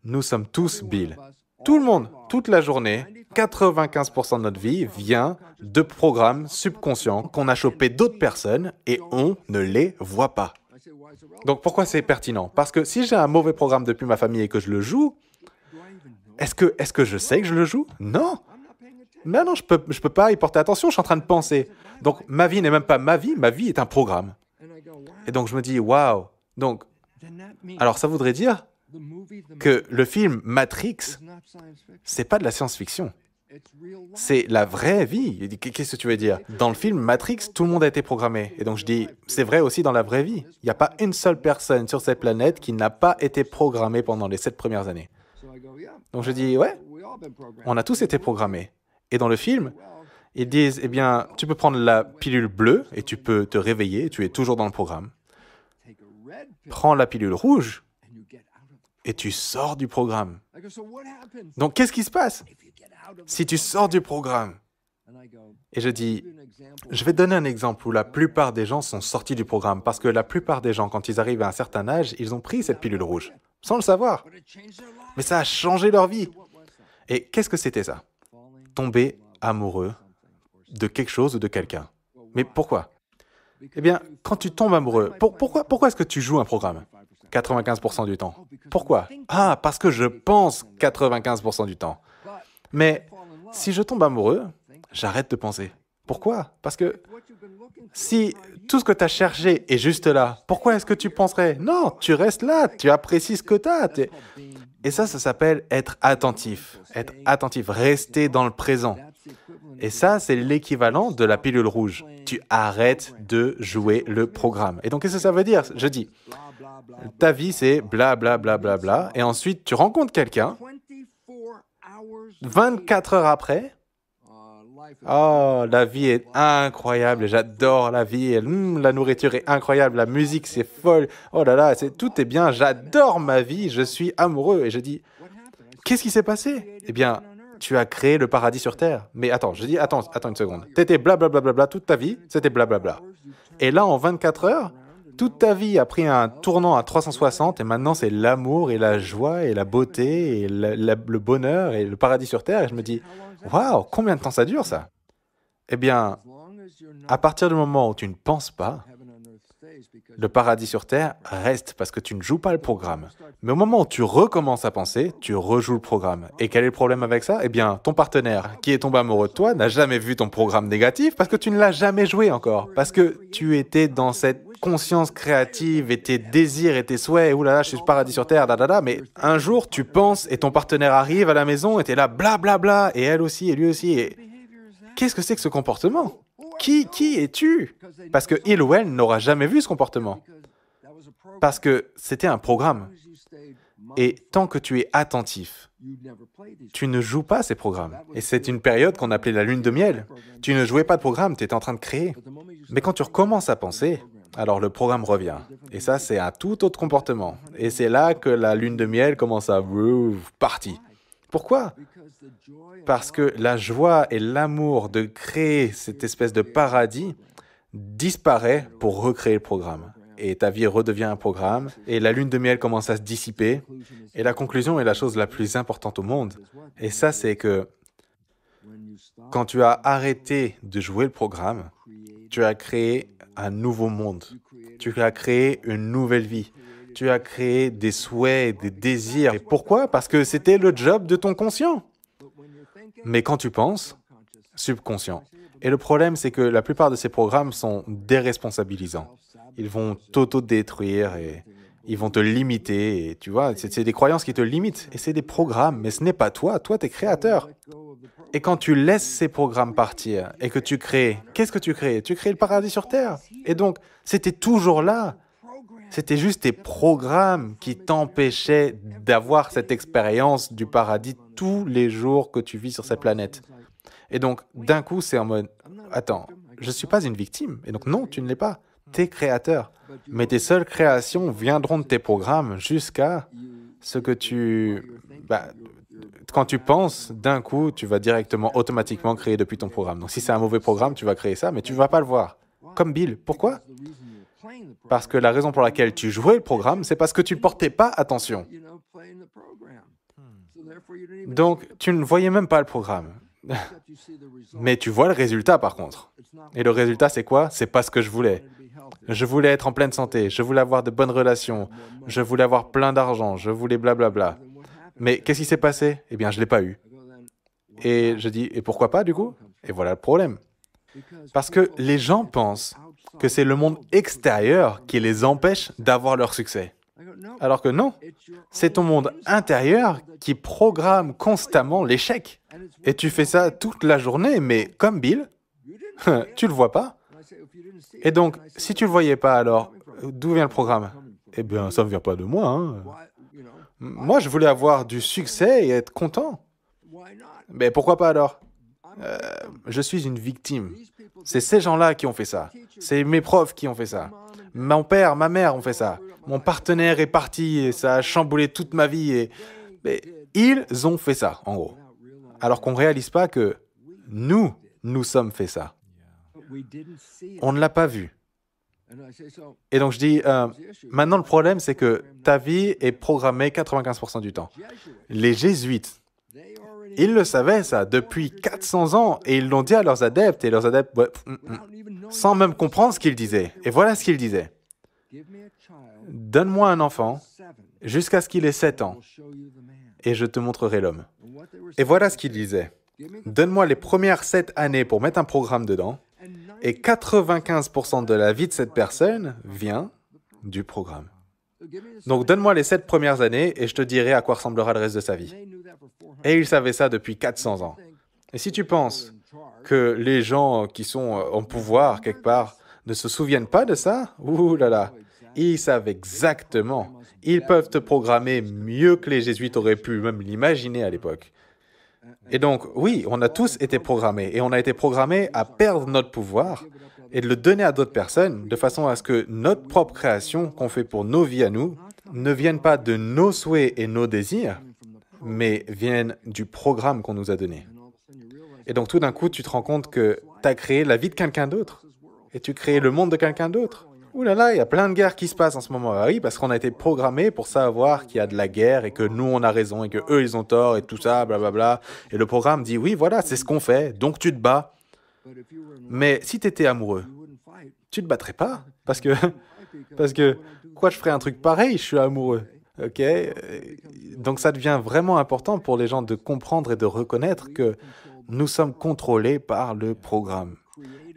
Nous sommes tous Bill. Tout le monde, toute la journée, 95% de notre vie vient de programmes subconscients qu'on a chopés d'autres personnes et on ne les voit pas. Donc pourquoi c'est pertinent? Parce que si j'ai un mauvais programme depuis ma famille et que je le joue, est-ce que je sais que je le joue? Non. Mais non, je peux pas y porter attention, je suis en train de penser. Donc ma vie n'est même pas ma vie est un programme. Et donc je me dis, waouh. Donc, alors ça voudrait dire que le film Matrix, c'est pas de la science-fiction. C'est la vraie vie. Qu'est-ce que tu veux dire? Dans le film Matrix, tout le monde a été programmé. Et donc je dis, c'est vrai aussi dans la vraie vie. Il n'y a pas une seule personne sur cette planète qui n'a pas été programmée pendant les 7 premières années. Donc je dis, ouais, on a tous été programmés. Et dans le film, ils disent, eh bien, tu peux prendre la pilule bleue et tu peux te réveiller, tu es toujours dans le programme. Prends la pilule rouge et tu sors du programme. Donc qu'est-ce qui se passe si tu sors du programme? Et je dis, je vais donner un exemple où la plupart des gens sont sortis du programme, parce que la plupart des gens, quand ils arrivent à un certain âge, ils ont pris cette pilule rouge, sans le savoir. Mais ça a changé leur vie. Et qu'est-ce que c'était ça? Tomber amoureux de quelque chose ou de quelqu'un. Mais pourquoi? Eh bien, quand tu tombes amoureux, pourquoi est-ce que tu joues un programme 95% du temps? Pourquoi? Ah, parce que je pense 95% du temps. Mais si je tombe amoureux, j'arrête de penser. Pourquoi? Parce que si tout ce que tu as cherché est juste là, pourquoi est-ce que tu penserais? Non, tu restes là, tu apprécies ce que tu as. Et ça s'appelle être attentif. Être attentif, rester dans le présent. Et ça, c'est l'équivalent de la pilule rouge. Tu arrêtes de jouer le programme. Et donc, qu'est-ce que ça veut dire? Je dis, ta vie, c'est bla bla bla bla bla. Et ensuite, tu rencontres quelqu'un. 24 heures après, oh, la vie est incroyable, j'adore la vie, la nourriture est incroyable, la musique c'est folle, oh là là, tout est bien, j'adore ma vie, je suis amoureux. Et je dis, qu'est-ce qui s'est passé? Eh bien, tu as créé le paradis sur Terre. Mais attends, je dis, attends une seconde, t'étais blablabla toute ta vie, c'était blablabla. Et là, en 24 heures, toute ta vie a pris un tournant à 360 et maintenant c'est l'amour et la joie et la beauté et le bonheur et le paradis sur Terre. Et je me dis, waouh, combien de temps ça dure ça? Eh bien, à partir du moment où tu ne penses pas, le paradis sur Terre reste parce que tu ne joues pas le programme. Mais au moment où tu recommences à penser, tu rejoues le programme. Et quel est le problème avec ça? Eh bien, ton partenaire qui est tombé amoureux de toi n'a jamais vu ton programme négatif parce que tu ne l'as jamais joué encore. Parce que tu étais dans cette conscience créative et tes désirs et tes souhaits, oulala, je suis paradis sur Terre, mais un jour tu penses et ton partenaire arrive à la maison et t'es là, blablabla, et elle aussi, et lui aussi. Et qu'est-ce que c'est que ce comportement? Qui es-tu? Parce que il ou elle n'aura jamais vu ce comportement. Parce que c'était un programme. Et tant que tu es attentif, tu ne joues pas ces programmes. Et c'est une période qu'on appelait la lune de miel. Tu ne jouais pas de programme, tu étais en train de créer. Mais quand tu recommences à penser, alors le programme revient. Et ça, c'est un tout autre comportement. Et c'est là que la lune de miel commence à partir. Pourquoi? Parce que la joie et l'amour de créer cette espèce de paradis disparaît pour recréer le programme. Et ta vie redevient un programme, et la lune de miel commence à se dissiper. Et la conclusion est la chose la plus importante au monde. Et ça, c'est que quand tu as arrêté de jouer le programme, tu as créé un nouveau monde. Tu as créé une nouvelle vie. Tu as créé des souhaits, des désirs. Et pourquoi? Parce que c'était le job de ton conscient. Mais quand tu penses, subconscient. Et le problème, c'est que la plupart de ces programmes sont déresponsabilisants. Ils vont t'auto-détruire et ils vont te limiter. Et tu vois, c'est des croyances qui te limitent. Et c'est des programmes, mais ce n'est pas toi. Toi, tu es créateur. Et quand tu laisses ces programmes partir et que tu crées, qu'est-ce que tu crées? Tu crées le paradis sur Terre. Et donc, c'était toujours là. C'était juste tes programmes qui t'empêchaient d'avoir cette expérience du paradis tous les jours que tu vis sur cette planète. Et donc, d'un coup, c'est en mode, attends, je ne suis pas une victime. Et donc, non, tu ne l'es pas. Tu es créateur. Mais tes seules créations viendront de tes programmes jusqu'à ce que quand tu penses, d'un coup, tu vas directement, automatiquement créer depuis ton programme. Donc, si c'est un mauvais programme, tu vas créer ça, mais tu ne vas pas le voir. Comme Bill. Pourquoi? Parce que la raison pour laquelle tu jouais le programme, c'est parce que tu ne portais pas attention. Donc, tu ne voyais même pas le programme. Mais tu vois le résultat, par contre. Et le résultat, c'est quoi? C'est pas ce que je voulais. Je voulais être en pleine santé, je voulais avoir de bonnes relations, je voulais avoir plein d'argent, je voulais blablabla. Mais qu'est-ce qui s'est passé? Eh bien, je ne l'ai pas eu. Et je dis, et pourquoi pas, du coup? Et voilà le problème. Parce que les gens pensent que c'est le monde extérieur qui les empêche d'avoir leur succès. Alors que non, c'est ton monde intérieur qui programme constamment l'échec. Et tu fais ça toute la journée, mais comme Bill, tu ne le vois pas. Et donc, si tu ne le voyais pas, alors, d'où vient le programme? Eh bien, ça ne vient pas de moi. Hein. Moi, je voulais avoir du succès et être content. Mais pourquoi pas alors? Je suis une victime. C'est ces gens-là qui ont fait ça. C'est mes profs qui ont fait ça. Mon père, ma mère ont fait ça. Mon partenaire est parti et ça a chamboulé toute ma vie. Mais ils ont fait ça, en gros. Alors qu'on ne réalise pas que nous sommes fait ça. On ne l'a pas vu. Et donc je dis, maintenant le problème c'est que ta vie est programmée 95% du temps. Les jésuites, ils le savaient ça depuis 400 ans et ils l'ont dit à leurs adeptes et leurs adeptes, sans même comprendre ce qu'ils disaient. Et voilà ce qu'ils disaient. Donne-moi un enfant jusqu'à ce qu'il ait 7 ans et je te montrerai l'homme. Et voilà ce qu'ils disaient. Donne-moi les premières 7 années pour mettre un programme dedans. Et 95% de la vie de cette personne vient du programme. Donc, donne-moi les 7 premières années et je te dirai à quoi ressemblera le reste de sa vie. Et ils savaient ça depuis 400 ans. Et si tu penses que les gens qui sont en pouvoir quelque part ne se souviennent pas de ça, ouh là là, ils savent exactement. Ils peuvent te programmer mieux que les jésuites auraient pu même l'imaginer à l'époque. Et donc, oui, on a tous été programmés et on a été programmés à perdre notre pouvoir et de le donner à d'autres personnes de façon à ce que notre propre création qu'on fait pour nos vies à nous ne vienne pas de nos souhaits et nos désirs, mais viennent du programme qu'on nous a donné. Et donc, tout d'un coup, tu te rends compte que tu as créé la vie de quelqu'un d'autre et tu crées le monde de quelqu'un d'autre. Ouh là là, il y a plein de guerres qui se passent en ce moment. Ah oui, parce qu'on a été programmés pour savoir qu'il y a de la guerre et que nous, on a raison et que eux, ils ont tort et tout ça, blablabla. Et le programme dit, oui, voilà, c'est ce qu'on fait, donc tu te bats. Mais si tu étais amoureux, tu te battrais pas. Parce que, quoi, je ferais un truc pareil, je suis amoureux. Ok? Donc ça devient vraiment important pour les gens de comprendre et de reconnaître que nous sommes contrôlés par le programme.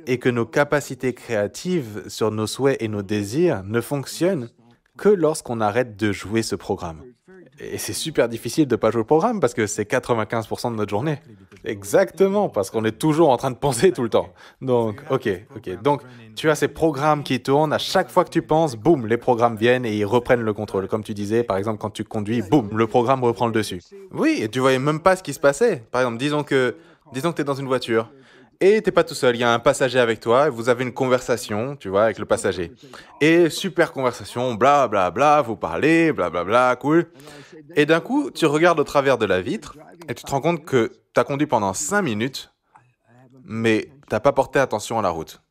Et que nos capacités créatives sur nos souhaits et nos désirs ne fonctionnent que lorsqu'on arrête de jouer ce programme. Et c'est super difficile de ne pas jouer le programme parce que c'est 95% de notre journée. Exactement, parce qu'on est toujours en train de penser tout le temps. Donc, ok. Donc, tu as ces programmes qui tournent. À chaque fois que tu penses, boum, les programmes viennent et ils reprennent le contrôle. Comme tu disais, par exemple, quand tu conduis, boum, le programme reprend le dessus. Oui, et tu voyais même pas ce qui se passait. Par exemple, disons que tu es dans une voiture. Et t'es pas tout seul, il y a un passager avec toi, et vous avez une conversation, tu vois, avec le passager. Et super conversation, bla bla bla, vous parlez, bla bla bla, cool. Et d'un coup, tu regardes au travers de la vitre, et tu te rends compte que t'as conduit pendant 5 minutes, mais t'as pas porté attention à la route.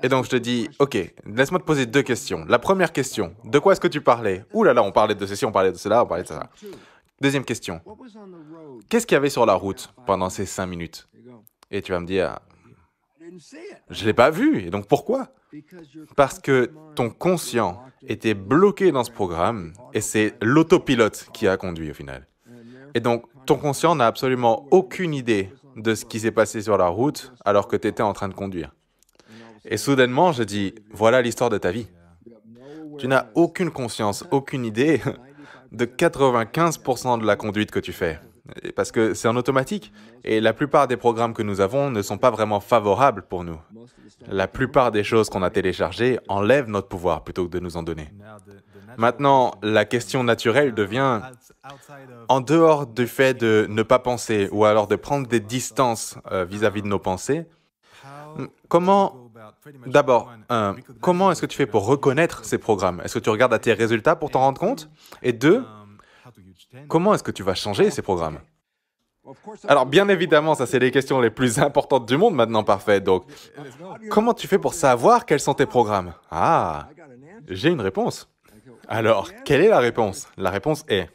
Et donc je te dis, ok, laisse-moi te poser 2 questions. La première question, de quoi est-ce que tu parlais? Ouh là là, on parlait de ceci, on parlait de cela, on parlait de ça. Deuxième question, qu'est-ce qu'il y avait sur la route pendant ces 5 minutes? Et tu vas me dire, je ne l'ai pas vu. Et donc pourquoi? Parce que ton conscient était bloqué dans ce programme et c'est l'autopilote qui a conduit au final. Et donc ton conscient n'a absolument aucune idée de ce qui s'est passé sur la route alors que tu étais en train de conduire. Et soudainement, je dis, voilà l'histoire de ta vie. Tu n'as aucune conscience, aucune idée de 95% de la conduite que tu fais. Parce que c'est en automatique. Et la plupart des programmes que nous avons ne sont pas vraiment favorables pour nous. La plupart des choses qu'on a téléchargées enlèvent notre pouvoir plutôt que de nous en donner. Maintenant, la question naturelle devient, en dehors du fait de ne pas penser ou alors de prendre des distances vis-à-vis de nos pensées, d'abord, comment est-ce que tu fais pour reconnaître ces programmes? Est-ce que tu regardes à tes résultats pour t'en rendre compte? Et deux, comment est-ce que tu vas changer ces programmes? Alors, bien évidemment, ça c'est les questions les plus importantes du monde maintenant, parfait. Donc, comment tu fais pour savoir quels sont tes programmes? Ah, j'ai une réponse. Alors, quelle est la réponse? La réponse est,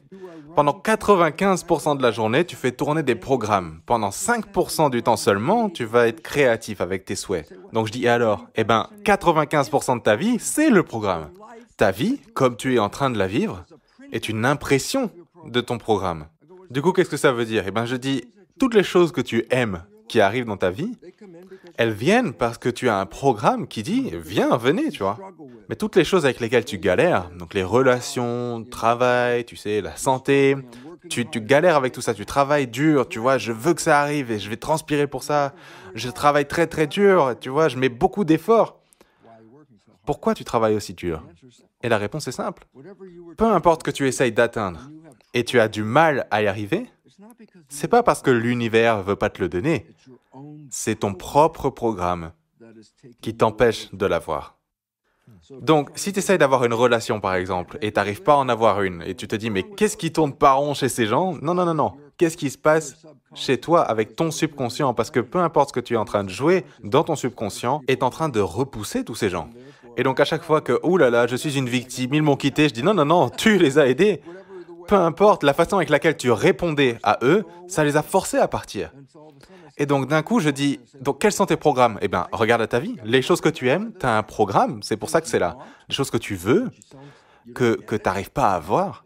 pendant 95% de la journée, tu fais tourner des programmes. Pendant 5% du temps seulement, tu vas être créatif avec tes souhaits. Donc je dis, et alors? Eh bien, 95% de ta vie, c'est le programme. Ta vie, comme tu es en train de la vivre, est une impression de ton programme. Du coup, qu'est-ce que ça veut dire? Eh bien, je dis, toutes les choses que tu aimes qui arrivent dans ta vie, elles viennent parce que tu as un programme qui dit « Viens, venez », tu vois. Mais toutes les choses avec lesquelles tu galères, donc les relations, le travail, tu sais, la santé, tu galères avec tout ça, tu travailles dur, tu vois, je veux que ça arrive et je vais transpirer pour ça. Je travaille très très dur, tu vois, je mets beaucoup d'efforts. Pourquoi tu travailles aussi dur? Et la réponse est simple. Peu importe que tu essayes d'atteindre et tu as du mal à y arriver, c'est pas parce que l'univers veut pas te le donner, c'est ton propre programme qui t'empêche de l'avoir. Donc, si tu essayes d'avoir une relation, par exemple, et tu n'arrives pas à en avoir une, et tu te dis, mais qu'est-ce qui tourne pas rond chez ces gens? Non, non, non, non. Qu'est-ce qui se passe chez toi avec ton subconscient? Parce que peu importe ce que tu es en train de jouer, dans ton subconscient, est en train de repousser tous ces gens. Et donc, à chaque fois que, ouh là là, je suis une victime, ils m'ont quitté, je dis, non, non, non, tu les as aidés. Peu importe la façon avec laquelle tu répondais à eux, ça les a forcés à partir. Et donc, d'un coup, je dis, donc, quels sont tes programmes? Eh bien, regarde à ta vie. Les choses que tu aimes, tu as un programme, c'est pour ça que c'est là. Les choses que tu veux, que tu n'arrives pas à avoir,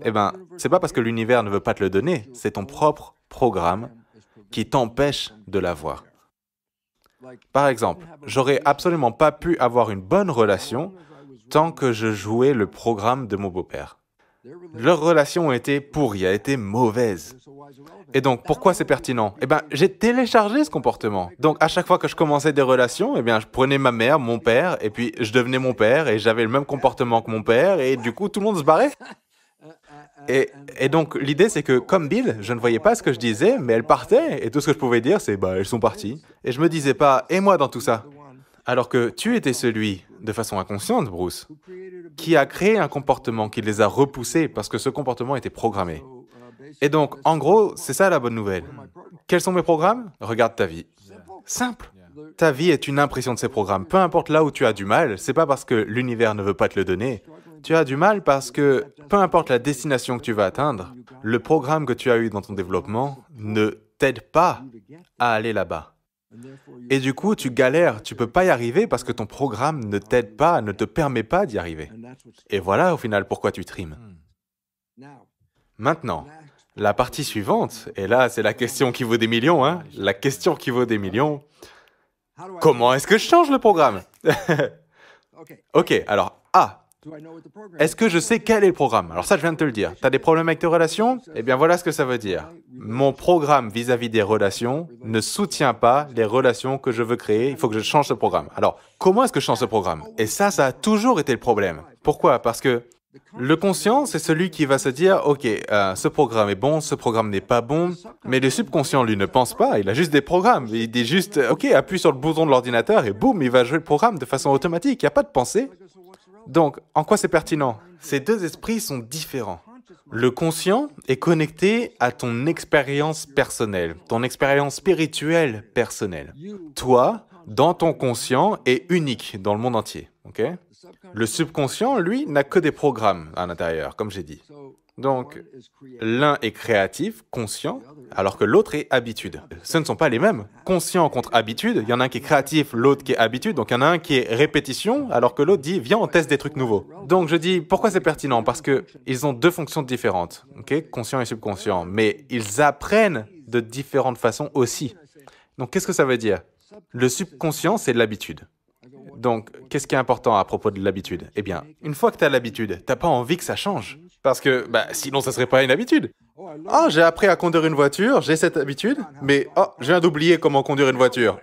eh bien, c'est pas parce que l'univers ne veut pas te le donner, c'est ton propre programme qui t'empêche de l'avoir. Par exemple, j'aurais absolument pas pu avoir une bonne relation tant que je jouais le programme de mon beau-père. Leur relation a été pourrie, a été mauvaise. Et donc, pourquoi c'est pertinent? Eh bien, j'ai téléchargé ce comportement. Donc, à chaque fois que je commençais des relations, eh bien, je prenais ma mère, mon père, et puis je devenais mon père, et j'avais le même comportement que mon père, et du coup, tout le monde se barrait. Et donc, l'idée, c'est que, comme Bill, je ne voyais pas ce que je disais, mais elle partait, et tout ce que je pouvais dire, c'est, bah, elles sont parties. Et je me disais pas, et moi dans tout ça? Alors que tu étais celui, de façon inconsciente, Bruce, qui a créé un comportement qui les a repoussés parce que ce comportement était programmé. Et donc, en gros, c'est ça la bonne nouvelle. Quels sont mes programmes? Regarde ta vie. Simple. Ta vie est une impression de ces programmes. Peu importe là où tu as du mal, c'est pas parce que l'univers ne veut pas te le donner. Tu as du mal parce que, peu importe la destination que tu vas atteindre, le programme que tu as eu dans ton développement ne t'aide pas à aller là-bas. Et du coup, tu galères, tu peux pas y arriver parce que ton programme ne t'aide pas, ne te permet pas d'y arriver. Et voilà au final pourquoi tu trimes. Maintenant, la partie suivante, et là c'est la question qui vaut des millions, hein, la question qui vaut des millions, comment est-ce que je change le programme? Ok, alors A. Est-ce que je sais quel est le programme? Alors ça, je viens de te le dire. Tu as des problèmes avec tes relations? Eh bien, voilà ce que ça veut dire. Mon programme vis-à-vis des relations ne soutient pas les relations que je veux créer. Il faut que je change ce programme. Alors, comment est-ce que je change ce programme? Et ça a toujours été le problème. Pourquoi? Parce que le conscient, c'est celui qui va se dire « Ok, ce programme est bon, ce programme n'est pas bon. » Mais le subconscient, lui, ne pense pas. Il a juste des programmes. Il dit juste « Ok, appuie sur le bouton de l'ordinateur et boum, il va jouer le programme de façon automatique. Il n'y a pas de pensée. » Donc, en quoi c'est pertinent? Ces deux esprits sont différents. Le conscient est connecté à ton expérience personnelle, ton expérience spirituelle personnelle. Toi, dans ton conscient, est unique dans le monde entier. Okay? Le subconscient, lui, n'a que des programmes à l'intérieur, comme j'ai dit. Donc, l'un est créatif, conscient, alors que l'autre est habitude. Ce ne sont pas les mêmes. Conscient contre habitude, il y en a un qui est créatif, l'autre qui est habitude, donc il y en a un qui est répétition, alors que l'autre dit « viens, on teste des trucs nouveaux ». Donc je dis, pourquoi c'est pertinent? Parce qu'ils ont deux fonctions différentes, okay? Conscient et subconscient, mais ils apprennent de différentes façons aussi. Donc, qu'est-ce que ça veut dire? Le subconscient, c'est l'habitude. Donc, qu'est-ce qui est important à propos de l'habitude? Eh bien, une fois que tu as l'habitude, tu n'as pas envie que ça change. Parce que, sinon, ça ne serait pas une habitude. Oh, j'ai appris à conduire une voiture, j'ai cette habitude, mais je viens d'oublier comment conduire une voiture.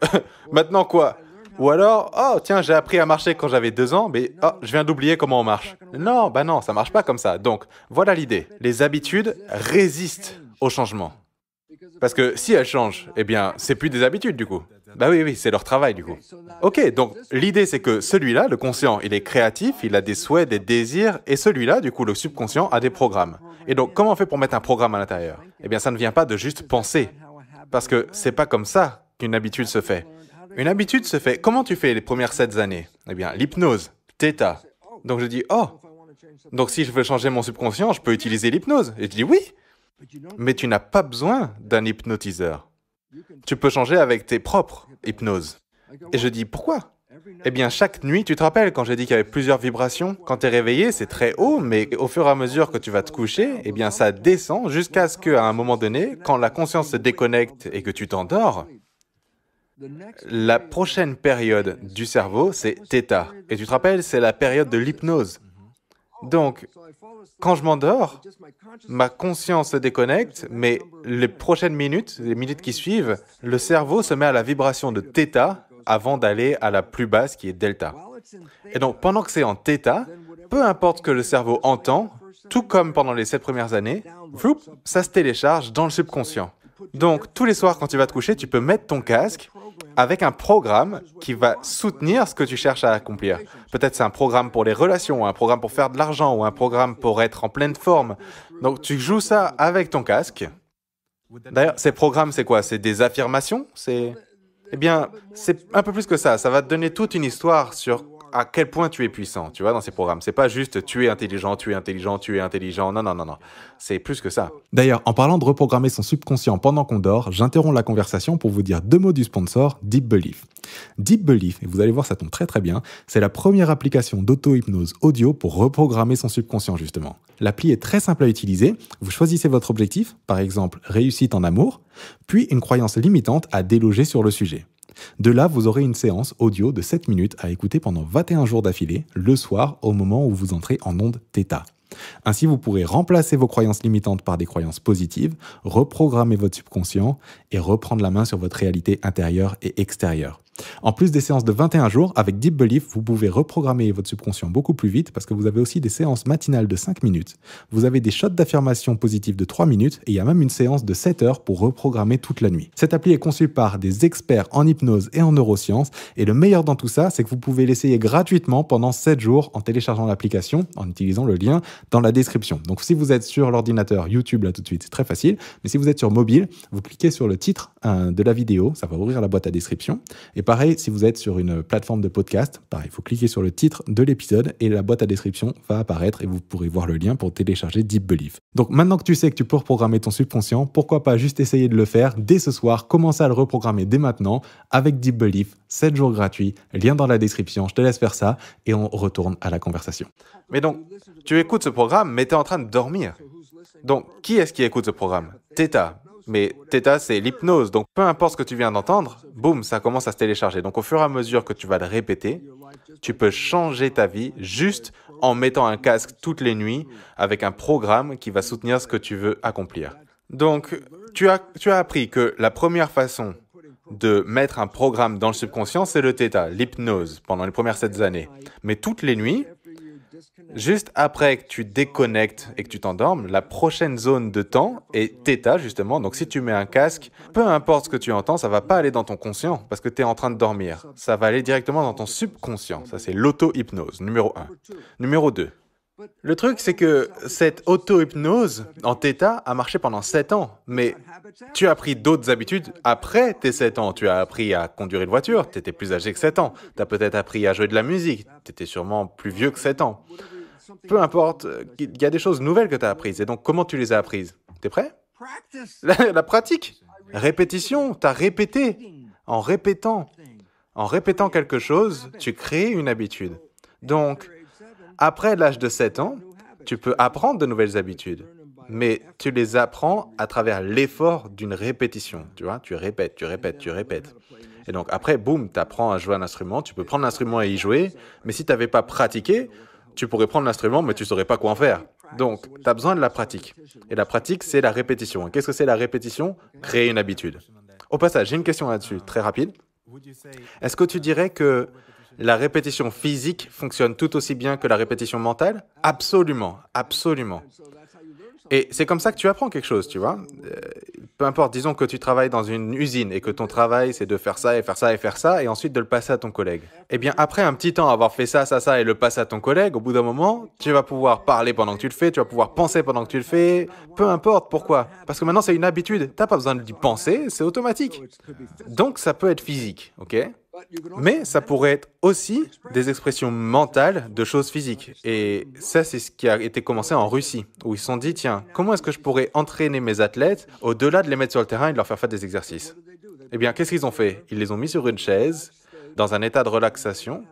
Maintenant quoi? Ou alors, tiens, j'ai appris à marcher quand j'avais 2 ans, mais je viens d'oublier comment on marche. Non, ça marche pas comme ça. Donc, voilà l'idée. Les habitudes résistent au changement. Parce que si elles changent, eh bien, c'est plus des habitudes du coup. Oui, c'est leur travail du coup. Ok, donc l'idée c'est que celui-là, le conscient, il est créatif, il a des souhaits, des désirs, et celui-là, du coup, le subconscient, a des programmes. Et donc, comment on fait pour mettre un programme à l'intérieur? Eh bien, ça ne vient pas de juste penser. Parce que c'est pas comme ça qu'une habitude se fait. Une habitude se fait... Comment tu fais les premières 7 années? Eh bien, l'hypnose, Theta. Donc je dis, donc si je veux changer mon subconscient, je peux utiliser l'hypnose. Et je dis oui, mais tu n'as pas besoin d'un hypnotiseur. Tu peux changer avec tes propres hypnoses. Et je dis, pourquoi? Eh bien, chaque nuit, tu te rappelles quand j'ai dit qu'il y avait plusieurs vibrations? Quand tu es réveillé, c'est très haut, mais au fur et à mesure que tu vas te coucher, eh bien, ça descend jusqu'à ce qu'à un moment donné, quand la conscience se déconnecte et que tu t'endors, la prochaine période du cerveau, c'est Theta. Et tu te rappelles, c'est la période de l'hypnose. Donc, quand je m'endors, ma conscience se déconnecte, mais les prochaines minutes, les minutes qui suivent, le cerveau se met à la vibration de Theta avant d'aller à la plus basse qui est Delta. Et donc, pendant que c'est en Theta, peu importe ce que le cerveau entend, tout comme pendant les 7 premières années, ça se télécharge dans le subconscient. Donc, tous les soirs, quand tu vas te coucher, tu peux mettre ton casque avec un programme qui va soutenir ce que tu cherches à accomplir. Peut-être c'est un programme pour les relations, un programme pour faire de l'argent, ou un programme pour être en pleine forme. Donc, tu joues ça avec ton casque. D'ailleurs, ces programmes, c'est quoi? C'est des affirmations? Eh bien, c'est un peu plus que ça. Ça va te donner toute une histoire sur à quel point tu es puissant, tu vois, dans ces programmes. C'est pas juste tu es intelligent, tu es intelligent, tu es intelligent. Non. C'est plus que ça. D'ailleurs, en parlant de reprogrammer son subconscient pendant qu'on dort, j'interromps la conversation pour vous dire 2 mots du sponsor, Deep Belief. Deep Belief, et vous allez voir, ça tombe très très bien, c'est la première application d'auto-hypnose audio pour reprogrammer son subconscient justement. L'appli est très simple à utiliser, vous choisissez votre objectif, par exemple réussite en amour, puis une croyance limitante à déloger sur le sujet. De là, vous aurez une séance audio de 7 minutes à écouter pendant 21 jours d'affilée, le soir, au moment où vous entrez en onde Theta. Ainsi, vous pourrez remplacer vos croyances limitantes par des croyances positives, reprogrammer votre subconscient et reprendre la main sur votre réalité intérieure et extérieure. En plus des séances de 21 jours, avec Deep Belief, vous pouvez reprogrammer votre subconscient beaucoup plus vite parce que vous avez aussi des séances matinales de 5 minutes. Vous avez des shots d'affirmation positive de 3 minutes et il y a même une séance de 7 heures pour reprogrammer toute la nuit. Cette appli est conçue par des experts en hypnose et en neurosciences et le meilleur dans tout ça, c'est que vous pouvez l'essayer gratuitement pendant 7 jours en téléchargeant l'application, en utilisant le lien dans la description. Donc si vous êtes sur l'ordinateur, YouTube là tout de suite, c'est très facile, mais si vous êtes sur mobile, vous cliquez sur le titre de la vidéo, ça va ouvrir la boîte à description. Et pareil, si vous êtes sur une plateforme de podcast, pareil, il faut cliquer sur le titre de l'épisode et la boîte à description va apparaître et vous pourrez voir le lien pour télécharger Deep Belief. Donc maintenant que tu sais que tu peux reprogrammer ton subconscient, pourquoi pas juste essayer de le faire dès ce soir, commencer à le reprogrammer dès maintenant avec Deep Belief, 7 jours gratuits, lien dans la description, je te laisse faire ça et on retourne à la conversation. Mais donc, tu écoutes ce programme, mais tu es en train de dormir. Donc, qui est-ce qui écoute ce programme? Theta. Mais Theta, c'est l'hypnose. Donc, peu importe ce que tu viens d'entendre, boum, ça commence à se télécharger. Donc, au fur et à mesure que tu vas le répéter, tu peux changer ta vie juste en mettant un casque toutes les nuits avec un programme qui va soutenir ce que tu veux accomplir. Donc, tu as appris que la première façon de mettre un programme dans le subconscient, c'est le Theta, l'hypnose, pendant les premières 7 années. Mais toutes les nuits, juste après que tu déconnectes et que tu t'endormes, la prochaine zone de temps est Theta, justement. Donc, si tu mets un casque, peu importe ce que tu entends, ça ne va pas aller dans ton conscient parce que tu es en train de dormir. Ça va aller directement dans ton subconscient. Ça, c'est l'auto-hypnose, numéro 1. Numéro 2. Le truc, c'est que cette auto-hypnose en Theta a marché pendant 7 ans. Mais tu as appris d'autres habitudes après tes 7 ans. Tu as appris à conduire une voiture, tu étais plus âgé que 7 ans. Tu as peut-être appris à jouer de la musique, tu étais sûrement plus vieux que 7 ans. Peu importe, il y a des choses nouvelles que tu as apprises. Et donc, comment tu les as apprises? T'es prêt? La pratique. Répétition, tu as répété. En répétant quelque chose, tu crées une habitude. Donc, après l'âge de 7 ans, tu peux apprendre de nouvelles habitudes. mais tu les apprends à travers l'effort d'une répétition. Tu vois, tu répètes, tu répètes, tu répètes. Et donc après, boum, tu apprends à jouer un instrument, tu peux prendre l'instrument et y jouer, mais si tu n'avais pas pratiqué, tu pourrais prendre l'instrument, mais tu ne saurais pas quoi en faire. Donc, tu as besoin de la pratique. Et la pratique, c'est la répétition. Et qu'est-ce que c'est la répétition? Créer une habitude. Au passage, j'ai une question là-dessus, très rapide. Est-ce que tu dirais que la répétition physique fonctionne tout aussi bien que la répétition mentale? Absolument, absolument. Et c'est comme ça que tu apprends quelque chose, tu vois. Peu importe, disons que tu travailles dans une usine et que ton travail, c'est de faire ça et faire ça et faire ça, et ensuite de le passer à ton collègue. Eh bien, après un petit temps avoir fait ça, ça, ça, et le passer à ton collègue, au bout d'un moment, tu vas pouvoir parler pendant que tu le fais, tu vas pouvoir penser pendant que tu le fais, peu importe, pourquoi? Parce que maintenant, c'est une habitude. Tu n'as pas besoin d'y penser, c'est automatique. Donc, ça peut être physique, ok? Mais ça pourrait être aussi des expressions mentales de choses physiques. Et ça, c'est ce qui a été commencé en Russie, où ils se sont dit, tiens, comment est-ce que je pourrais entraîner mes athlètes au-delà de les mettre sur le terrain et de leur faire des exercices? Eh bien, qu'est-ce qu'ils ont fait? Ils les ont mis sur une chaise, dans un état de relaxation,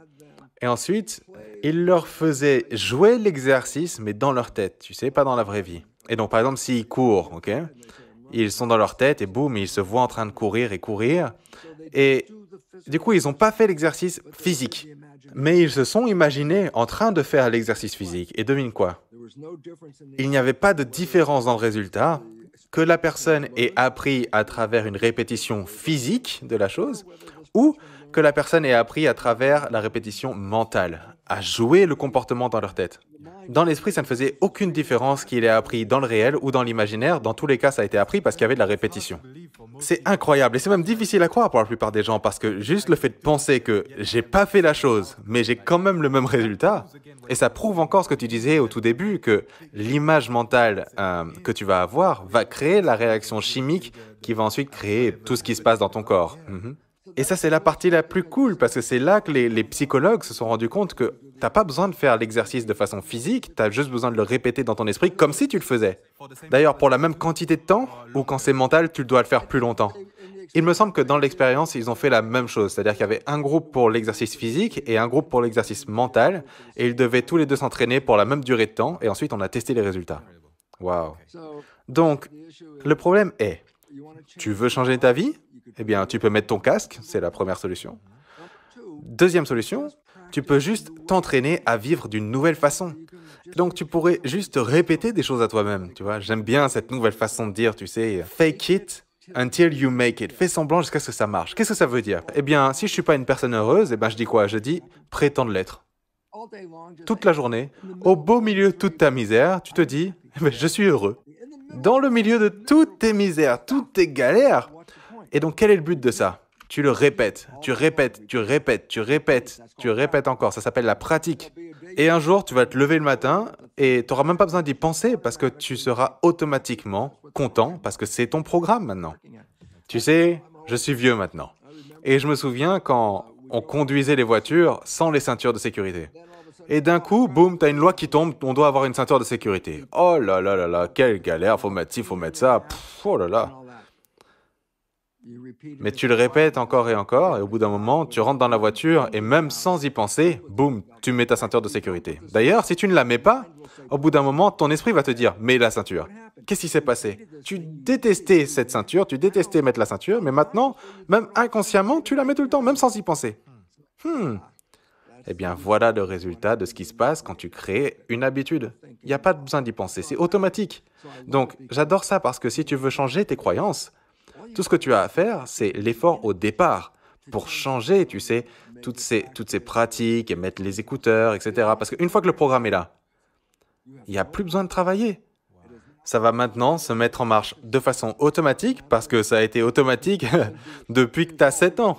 et ensuite, ils leur faisaient jouer l'exercice, mais dans leur tête, tu sais, pas dans la vraie vie. Et donc, par exemple, s'ils courent, ok? Ils sont dans leur tête et boum, ils se voient en train de courir et courir. Et du coup, ils n'ont pas fait l'exercice physique, mais ils se sont imaginés en train de faire l'exercice physique. Et devine quoi? Il n'y avait pas de différence dans le résultat, que la personne ait appris à travers une répétition physique de la chose, ou que la personne ait appris à travers la répétition mentale, à jouer le comportement dans leur tête. Dans l'esprit, ça ne faisait aucune différence qu'il ait appris dans le réel ou dans l'imaginaire. Dans tous les cas, ça a été appris parce qu'il y avait de la répétition. C'est incroyable et c'est même difficile à croire pour la plupart des gens parce que juste le fait de penser que j'ai pas fait la chose, mais j'ai quand même le même résultat, et ça prouve encore ce que tu disais au tout début, que l'image mentale que tu vas avoir va créer la réaction chimique qui va ensuite créer tout ce qui se passe dans ton corps. Et ça, c'est la partie la plus cool, parce que c'est là que les psychologues se sont rendus compte que tu n'as pas besoin de faire l'exercice de façon physique, tu as juste besoin de le répéter dans ton esprit comme si tu le faisais. D'ailleurs, pour la même quantité de temps, ou quand c'est mental, tu dois le faire plus longtemps. Il me semble que dans l'expérience, ils ont fait la même chose, c'est-à-dire qu'il y avait un groupe pour l'exercice physique et un groupe pour l'exercice mental, et ils devaient tous les deux s'entraîner pour la même durée de temps, et ensuite on a testé les résultats. Waouh. Donc, le problème est, tu veux changer ta vie? Eh bien, tu peux mettre ton casque, c'est la première solution. Deuxième solution, tu peux juste t'entraîner à vivre d'une nouvelle façon. Donc, tu pourrais juste répéter des choses à toi-même, tu vois. J'aime bien cette nouvelle façon de dire, tu sais, fake it until you make it. Fais semblant jusqu'à ce que ça marche. Qu'est-ce que ça veut dire? Eh bien, si je suis pas une personne heureuse, eh bien, je dis quoi? Je dis prétendre l'être. Toute la journée, au beau milieu de toute ta misère, tu te dis, eh bien, je suis heureux. Dans le milieu de toutes tes misères, toutes tes galères. Et donc, quel est le but de ça? Tu le répètes, tu répètes, tu répètes, tu répètes, tu répètes encore. Ça s'appelle la pratique. Et un jour, tu vas te lever le matin et tu n'auras même pas besoin d'y penser parce que tu seras automatiquement content parce que c'est ton programme maintenant. Tu sais, je suis vieux maintenant. Et je me souviens quand on conduisait les voitures sans les ceintures de sécurité. Et d'un coup, boum, tu as une loi qui tombe, on doit avoir une ceinture de sécurité. Oh là là là là, quelle galère, faut mettre ci, faut mettre ça. Oh là là. Mais tu le répètes encore et au bout d'un moment, tu rentres dans la voiture et même sans y penser, boum, tu mets ta ceinture de sécurité. D'ailleurs, si tu ne la mets pas, au bout d'un moment, ton esprit va te dire, mets la ceinture. Qu'est-ce qui s'est passé? Tu détestais cette ceinture, tu détestais mettre la ceinture, mais maintenant, même inconsciemment, tu la mets tout le temps, même sans y penser. Eh bien, voilà le résultat de ce qui se passe quand tu crées une habitude. Il n'y a pas besoin d'y penser, c'est automatique. Donc, j'adore ça parce que si tu veux changer tes croyances, tout ce que tu as à faire, c'est l'effort au départ pour changer, tu sais, toutes ces pratiques et mettre les écouteurs, etc. Parce qu'une fois que le programme est là, il n'y a plus besoin de travailler. Ça va maintenant se mettre en marche de façon automatique parce que ça a été automatique depuis que tu as 7 ans,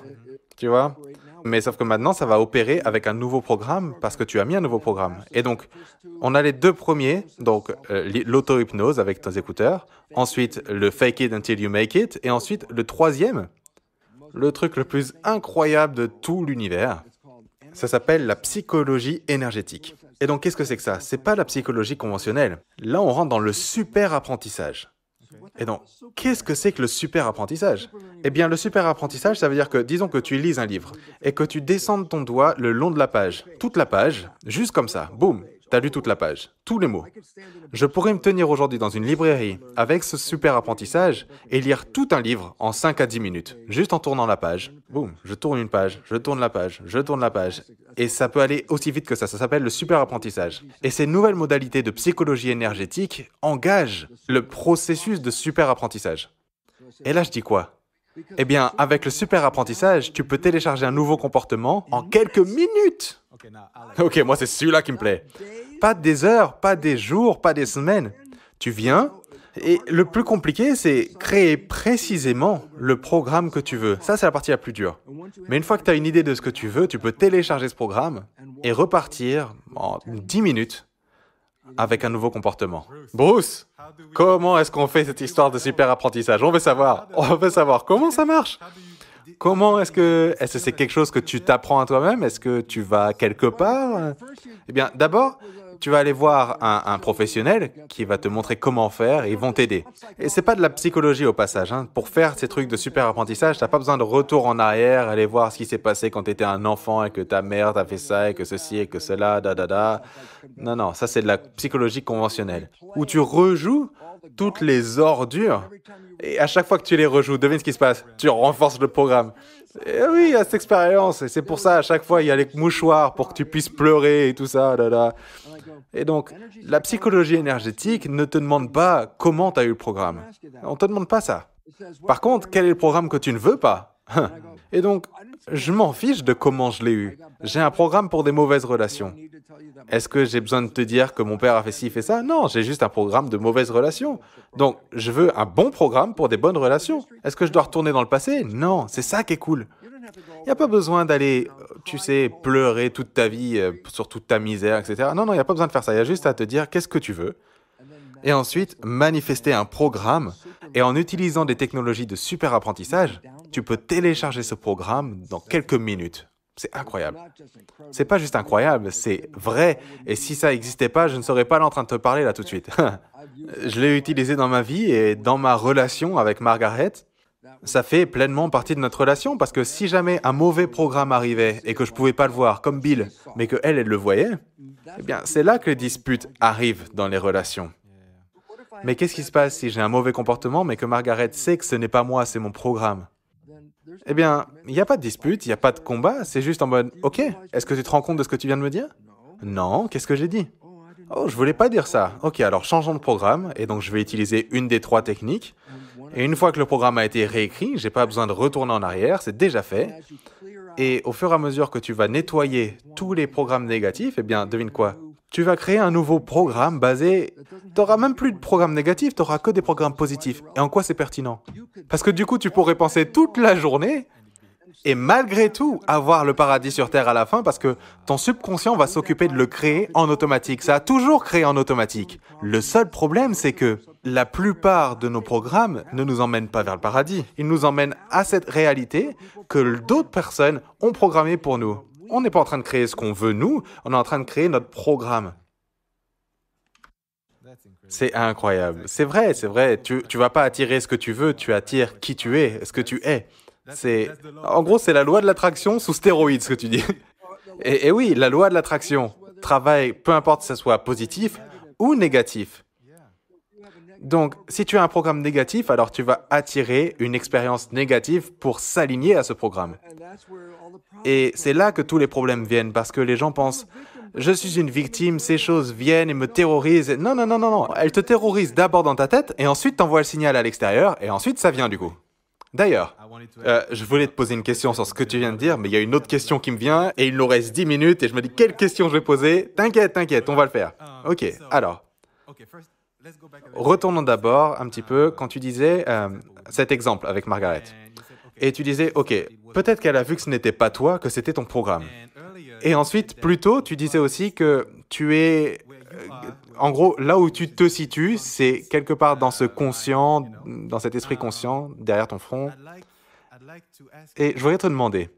tu vois. Mais sauf que maintenant, ça va opérer avec un nouveau programme parce que tu as mis un nouveau programme. Et donc, on a les deux premiers, donc l'auto-hypnose avec tes écouteurs, ensuite le fake it until you make it, et ensuite le troisième, le truc le plus incroyable de tout l'univers, ça s'appelle la psychologie énergétique. Et donc, qu'est-ce que c'est que ça? C'est pas la psychologie conventionnelle. Là, on rentre dans le super apprentissage. Et donc, qu'est-ce que c'est que le super apprentissage? Eh bien, le super apprentissage, ça veut dire que, disons que tu lises un livre et que tu descendes ton doigt le long de la page, toute la page, juste comme ça, boum. T'as lu toute la page, tous les mots. Je pourrais me tenir aujourd'hui dans une librairie avec ce super apprentissage et lire tout un livre en 5 à 10 minutes, juste en tournant la page. Boum, je tourne une page, je tourne la page, je tourne la page. Et ça peut aller aussi vite que ça s'appelle le super apprentissage. Et ces nouvelles modalités de psychologie énergétique engagent le processus de super apprentissage. Et là, je dis quoi? Eh bien, avec le super apprentissage, tu peux télécharger un nouveau comportement en quelques minutes. Ok, moi c'est celui-là qui me plaît. Pas des heures, pas des jours, pas des semaines. Tu viens, et le plus compliqué, c'est créer précisément le programme que tu veux. Ça, c'est la partie la plus dure. Mais une fois que tu as une idée de ce que tu veux, tu peux télécharger ce programme et repartir en 10 minutes avec un nouveau comportement. Bruce, comment est-ce qu'on fait cette histoire de super apprentissage? On veut savoir comment ça marche. Comment est-ce que c'est quelque chose que tu t'apprends à toi-même? Est-ce que tu vas quelque part? Eh bien, d'abord, tu vas aller voir un professionnel qui va te montrer comment faire et ils vont t'aider. Et c'est pas de la psychologie au passage. Pour faire ces trucs de super apprentissage, t'as pas besoin de retour en arrière, aller voir ce qui s'est passé quand tu étais un enfant et que ta mère t'a fait ça et que ceci et que cela, da. Non, ça c'est de la psychologie conventionnelle. Où tu rejoues toutes les ordures et à chaque fois que tu les rejoues, devine ce qui se passe. Tu renforces le programme. Et oui, il y a cette expérience et c'est pour ça à chaque fois il y a les mouchoirs pour que tu puisses pleurer et tout ça, da. Et donc, la psychologie énergétique ne te demande pas comment tu as eu le programme. On ne te demande pas ça. Par contre, quel est le programme que tu ne veux pas? Et donc, je m'en fiche de comment je l'ai eu. J'ai un programme pour des mauvaises relations. Est-ce que j'ai besoin de te dire que mon père a fait ci, fait ça? Non, j'ai juste un programme de mauvaises relations. Donc, je veux un bon programme pour des bonnes relations. Est-ce que je dois retourner dans le passé? Non, c'est ça qui est cool. Il n'y a pas besoin d'aller, tu sais, pleurer toute ta vie sur toute ta misère, etc. Non, il n'y a pas besoin de faire ça. Il y a juste à te dire qu'est-ce que tu veux. Et ensuite, manifester un programme. Et en utilisant des technologies de super apprentissage, tu peux télécharger ce programme dans quelques minutes. C'est incroyable. C'est pas juste incroyable, c'est vrai. Et si ça n'existait pas, je ne serais pas là en train de te parler là tout de suite. Je l'ai utilisé dans ma vie et dans ma relation avec Margaret. Ça fait pleinement partie de notre relation parce que si jamais un mauvais programme arrivait et que je ne pouvais pas le voir comme Bill, mais qu'elle le voyait, eh bien c'est là que les disputes arrivent dans les relations. Mais qu'est-ce qui se passe si j'ai un mauvais comportement mais que Margaret sait que ce n'est pas moi, c'est mon programme? Eh bien, il n'y a pas de dispute, il n'y a pas de combat, c'est juste en mode « Ok, est-ce que tu te rends compte de ce que tu viens de me dire ?»« Non, qu'est-ce que j'ai dit ?»« Oh, je voulais pas dire ça. Ok, alors changeons de programme, et donc je vais utiliser une des 3 techniques. Et une fois que le programme a été réécrit, j'ai pas besoin de retourner en arrière, c'est déjà fait. Et au fur et à mesure que tu vas nettoyer tous les programmes négatifs, eh bien, devine quoi? Tu vas créer un nouveau programme basé... Tu n'auras même plus de programme négatif, tu n'auras que des programmes positifs. Et en quoi c'est pertinent? Parce que du coup, tu pourrais penser toute la journée et malgré tout avoir le paradis sur Terre à la fin parce que ton subconscient va s'occuper de le créer en automatique. Ça a toujours créé en automatique. Le seul problème, c'est que la plupart de nos programmes ne nous emmènent pas vers le paradis. Ils nous emmènent à cette réalité que d'autres personnes ont programmée pour nous. On n'est pas en train de créer ce qu'on veut, nous, on est en train de créer notre programme. C'est incroyable. C'est vrai. Tu vas pas attirer ce que tu veux, tu attires qui tu es, ce que tu es. En gros, c'est la loi de l'attraction sous stéroïdes, ce que tu dis. Et oui, la loi de l'attraction travaille, peu importe si ça soit positif ou négatif. Donc, si tu as un programme négatif, alors tu vas attirer une expérience négative pour s'aligner à ce programme. Et c'est là que tous les problèmes viennent, parce que les gens pensent « Je suis une victime, ces choses viennent et me terrorisent. » Non. Elles te terrorisent d'abord dans ta tête, et ensuite t'envoient le signal à l'extérieur, et ensuite ça vient du coup. D'ailleurs, je voulais te poser une question sur ce que tu viens de dire, mais il y a une autre question qui me vient, et il nous reste 10 minutes, et je me dis « Quelle question je vais poser ?» T'inquiète, on va le faire. Ok, alors... Retournons d'abord un petit peu quand tu disais cet exemple avec Margaret. Et tu disais, ok, peut-être qu'elle a vu que ce n'était pas toi, que c'était ton programme. Et ensuite, plus tôt, tu disais aussi que tu es... en gros, là où tu te situes, c'est quelque part dans ce conscient, dans cet esprit conscient, derrière ton front. Et je voudrais te demander,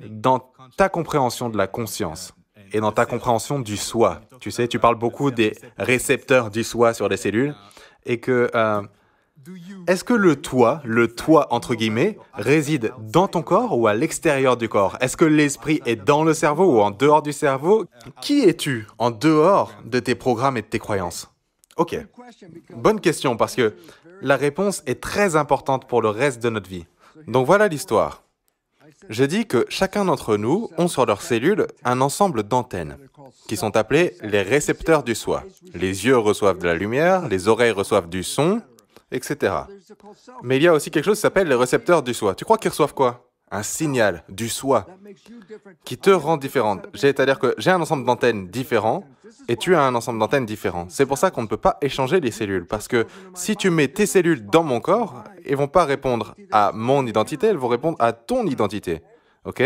dans ta compréhension de la conscience, et dans ta compréhension du soi. Tu sais, tu parles beaucoup des récepteurs du soi sur les cellules et que Est-ce que le toi entre guillemets, réside dans ton corps ou à l'extérieur du corps? Est-ce que l'esprit est dans le cerveau ou en dehors du cerveau? Qui es-tu en dehors de tes programmes et de tes croyances? Ok, bonne question parce que la réponse est très importante pour le reste de notre vie. Donc voilà l'histoire. J'ai dit que chacun d'entre nous ont sur leurs cellules un ensemble d'antennes qui sont appelées les récepteurs du soi. Les yeux reçoivent de la lumière, les oreilles reçoivent du son, etc. Mais il y a aussi quelque chose qui s'appelle les récepteurs du soi. Tu crois qu'ils reçoivent quoi? Un signal du soi qui te rend différente. C'est-à-dire que j'ai un ensemble d'antennes différents et tu as un ensemble d'antennes différents. C'est pour ça qu'on ne peut pas échanger les cellules. Parce que si tu mets tes cellules dans mon corps, elles ne vont pas répondre à mon identité, elles vont répondre à ton identité. Ok?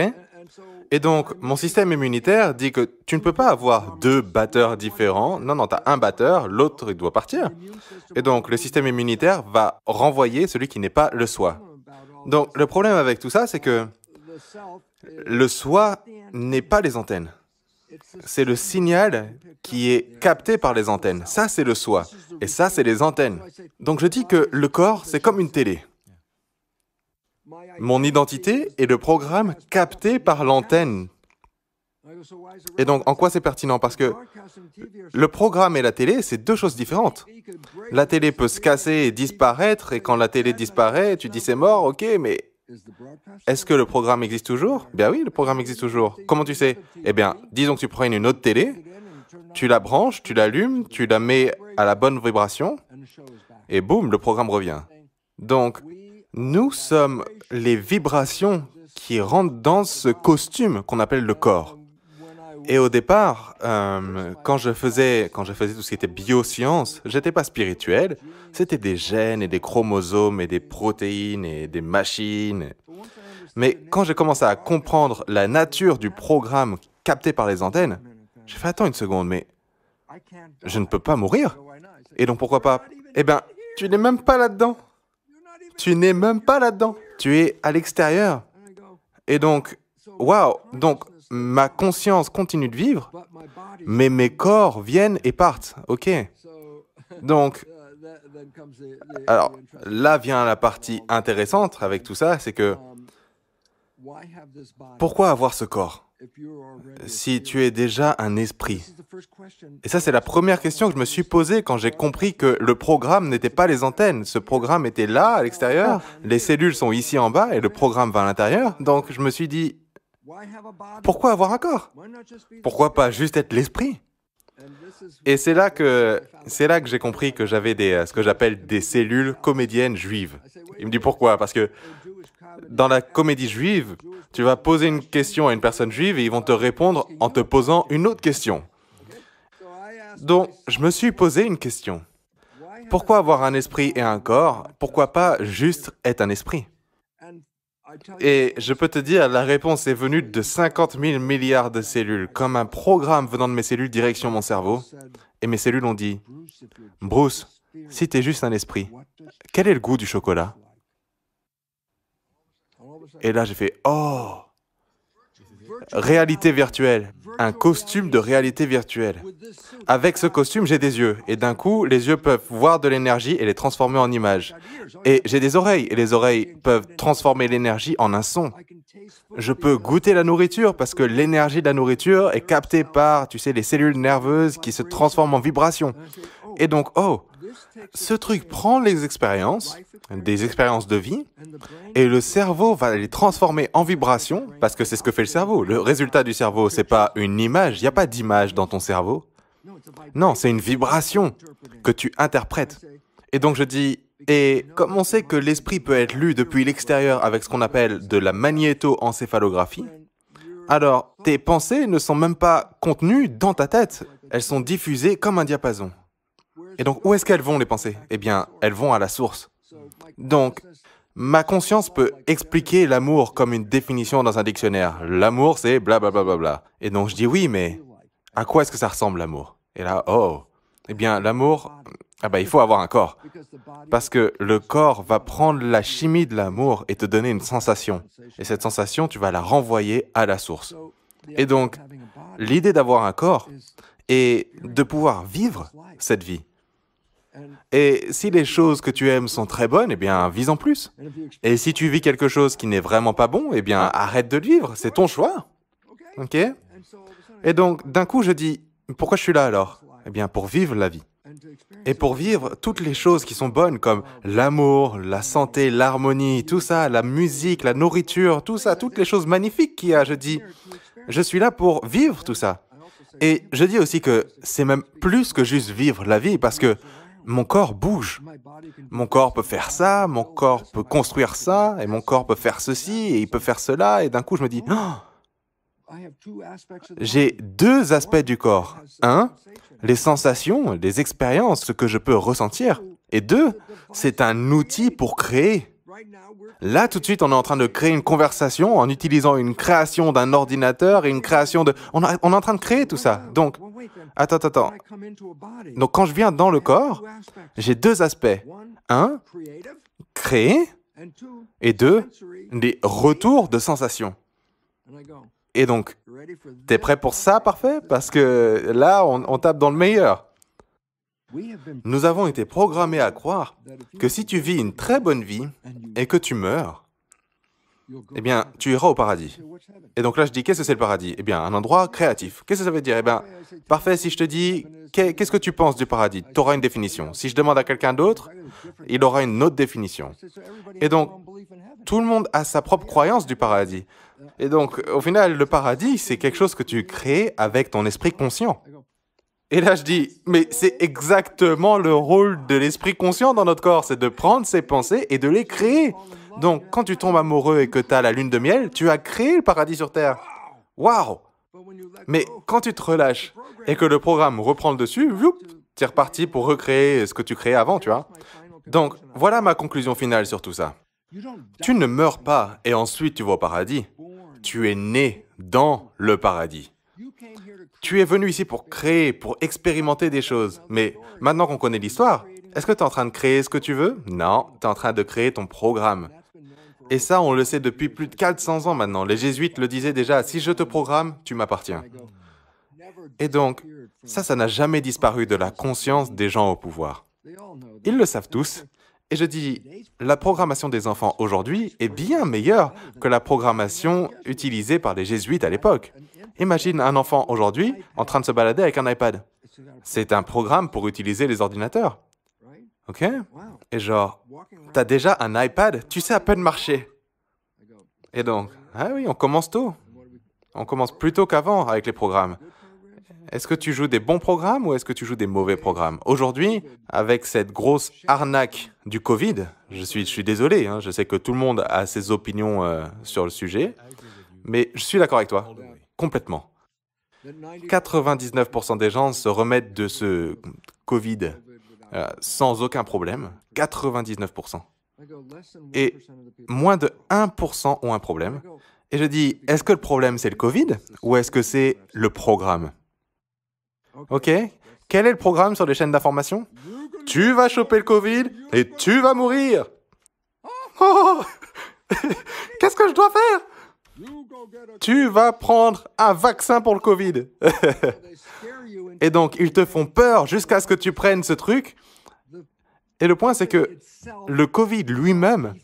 Et donc, mon système immunitaire dit que tu ne peux pas avoir deux batteurs différents. Non, non, tu as un batteur, l'autre, il doit partir. Et donc, le système immunitaire va renvoyer celui qui n'est pas le soi. Donc, le problème avec tout ça, c'est que le soi n'est pas les antennes. C'est le signal qui est capté par les antennes. Ça, c'est le soi. Et ça, c'est les antennes. Donc, je dis que le corps, c'est comme une télé. Mon identité est le programme capté par l'antenne. Et donc, en quoi c'est pertinent? Parce que le programme et la télé, c'est deux choses différentes. La télé peut se casser et disparaître, et quand la télé disparaît, tu dis c'est mort, ok, mais est-ce que le programme existe toujours? Bien oui, le programme existe toujours. Comment tu sais? Eh bien, disons que tu prends une autre télé, tu la branches, tu l'allumes, tu la mets à la bonne vibration, et boum, le programme revient. Donc, nous sommes les vibrations qui rentrent dans ce costume qu'on appelle le corps. Et au départ, quand je faisais tout ce qui était biosciences, j'étais pas spirituel, c'était des gènes et des chromosomes et des protéines et des machines. Mais quand j'ai commencé à comprendre la nature du programme capté par les antennes, j'ai fait attends une seconde, mais je ne peux pas mourir. Et donc pourquoi pas? Eh bien, tu n'es même pas là-dedans. Tu n'es même pas là-dedans. Tu es à l'extérieur. Et donc, waouh, donc ma conscience continue de vivre, mais mes corps viennent et partent. Ok. Donc, alors là vient la partie intéressante avec tout ça, c'est que pourquoi avoir ce corps si tu es déjà un esprit? Et ça, c'est la première question que je me suis posée quand j'ai compris que le programme n'était pas les antennes. Ce programme était là, à l'extérieur, les cellules sont ici en bas et le programme va à l'intérieur. Donc, je me suis dit, pourquoi avoir un corps? Pourquoi pas juste être l'esprit? Et c'est là que j'ai compris que j'avais ce que j'appelle des cellules comédiennes juives. Il me dit pourquoi? Parce que dans la comédie juive, tu vas poser une question à une personne juive et ils vont te répondre en te posant une autre question. Donc, je me suis posé une question. Pourquoi avoir un esprit et un corps? Pourquoi pas juste être un esprit? Et je peux te dire, la réponse est venue de 50 000 milliards de cellules, comme un programme venant de mes cellules direction mon cerveau. Et mes cellules ont dit, « Bruce, si t'es juste un esprit, quel est le goût du chocolat? » Et là, j'ai fait, « Oh !» Réalité virtuelle, un costume de réalité virtuelle. Avec ce costume, j'ai des yeux, et d'un coup, les yeux peuvent voir de l'énergie et les transformer en images. Et j'ai des oreilles, et les oreilles peuvent transformer l'énergie en un son. Je peux goûter la nourriture, parce que l'énergie de la nourriture est captée par, tu sais, les cellules nerveuses qui se transforment en vibrations. Et donc, oh, ce truc prend les expériences, des expériences de vie, et le cerveau va les transformer en vibrations, parce que c'est ce que fait le cerveau. Le résultat du cerveau, c'est pas une image, il n'y a pas d'image dans ton cerveau. Non, c'est une vibration que tu interprètes. Et donc je dis, et comme on sait que l'esprit peut être lu depuis l'extérieur avec ce qu'on appelle de la magnétoencéphalographie, alors tes pensées ne sont même pas contenues dans ta tête, elles sont diffusées comme un diapason. Et donc où est-ce qu'elles vont les pensées? Eh bien, elles vont à la source. Donc, ma conscience peut expliquer l'amour comme une définition dans un dictionnaire. L'amour, c'est blablabla. Bla, bla, bla. Et donc, je dis oui, mais à quoi est-ce que ça ressemble, l'amour? Et là, oh, eh bien, l'amour, il faut avoir un corps. Parce que le corps va prendre la chimie de l'amour et te donner une sensation. Et cette sensation, tu vas la renvoyer à la source. Et donc, l'idée d'avoir un corps est de pouvoir vivre cette vie. Et si les choses que tu aimes sont très bonnes, eh bien, vis en plus. Et si tu vis quelque chose qui n'est vraiment pas bon, eh bien, arrête de le vivre, c'est ton choix. Ok? Et donc, d'un coup, je dis, pourquoi je suis là alors? Eh bien, pour vivre la vie. Et pour vivre toutes les choses qui sont bonnes, comme l'amour, la santé, l'harmonie, tout ça, la musique, la nourriture, tout ça, toutes les choses magnifiques qu'il y a, je dis, je suis là pour vivre tout ça. Et je dis aussi que c'est même plus que juste vivre la vie, parce que mon corps bouge. Mon corps peut faire ça, mon corps peut construire ça, et mon corps peut faire ceci, et il peut faire cela, et d'un coup je me dis, oh, j'ai deux aspects du corps. Un, les sensations, les expériences, ce que je peux ressentir. Et deux, c'est un outil pour créer. Là, tout de suite, on est en train de créer une conversation en utilisant une création d'un ordinateur et une création de... On est en train de créer tout ça. Donc, attends. Donc, quand je viens dans le corps, j'ai deux aspects. Un, créer, et deux, les retours de sensations. Et donc, t'es prêt pour ça, parfait? Parce que là, on tape dans le meilleur. Nous avons été programmés à croire que si tu vis une très bonne vie et que tu meurs, eh bien, tu iras au paradis. Et donc là, je dis, qu'est-ce que c'est le paradis? Eh bien, un endroit créatif. Qu'est-ce que ça veut dire? Eh bien, parfait, si je te dis, qu'est-ce que tu penses du paradis? Tu auras une définition. Si je demande à quelqu'un d'autre, il aura une autre définition. Et donc, tout le monde a sa propre croyance du paradis. Et donc, au final, le paradis, c'est quelque chose que tu crées avec ton esprit conscient. Et là, je dis, mais c'est exactement le rôle de l'esprit conscient dans notre corps, c'est de prendre ses pensées et de les créer. Donc, quand tu tombes amoureux et que tu as la lune de miel, tu as créé le paradis sur Terre. Waouh! Mais quand tu te relâches et que le programme reprend le dessus, tu es reparti pour recréer ce que tu créais avant, tu vois. Donc, voilà ma conclusion finale sur tout ça. Tu ne meurs pas et ensuite tu vas au paradis. Tu es né dans le paradis. Tu es venu ici pour créer, pour expérimenter des choses. Mais maintenant qu'on connaît l'histoire, est-ce que tu es en train de créer ce que tu veux? Non, tu es en train de créer ton programme. Et ça, on le sait depuis plus de 400 ans maintenant. Les jésuites le disaient déjà, si je te programme, tu m'appartiens. Et donc, ça n'a jamais disparu de la conscience des gens au pouvoir. Ils le savent tous. Et je dis, la programmation des enfants aujourd'hui est bien meilleure que la programmation utilisée par les jésuites à l'époque. Imagine un enfant aujourd'hui en train de se balader avec un iPad. C'est un programme pour utiliser les ordinateurs. Ok? Et genre, t'as déjà un iPad, tu sais à peine marcher. Et donc, ah oui, on commence tôt. On commence plus tôt qu'avant avec les programmes. Est-ce que tu joues des bons programmes ou est-ce que tu joues des mauvais programmes? Aujourd'hui, avec cette grosse arnaque du Covid, je suis désolé, hein, je sais que tout le monde a ses opinions sur le sujet, mais je suis d'accord avec toi, complètement. 99% des gens se remettent de ce Covid sans aucun problème, 99%. Et moins de 1% ont un problème. Et je dis, est-ce que le problème c'est le Covid ou est-ce que c'est le programme? Ok? Quel est le programme sur les chaînes d'information? Tu vas choper le Covid et tu vas mourir. Oh! Qu'est-ce que je dois faire? Tu vas prendre un vaccin pour le Covid. Et donc, ils te font peur jusqu'à ce que tu prennes ce truc. Et le point, c'est que le Covid lui-même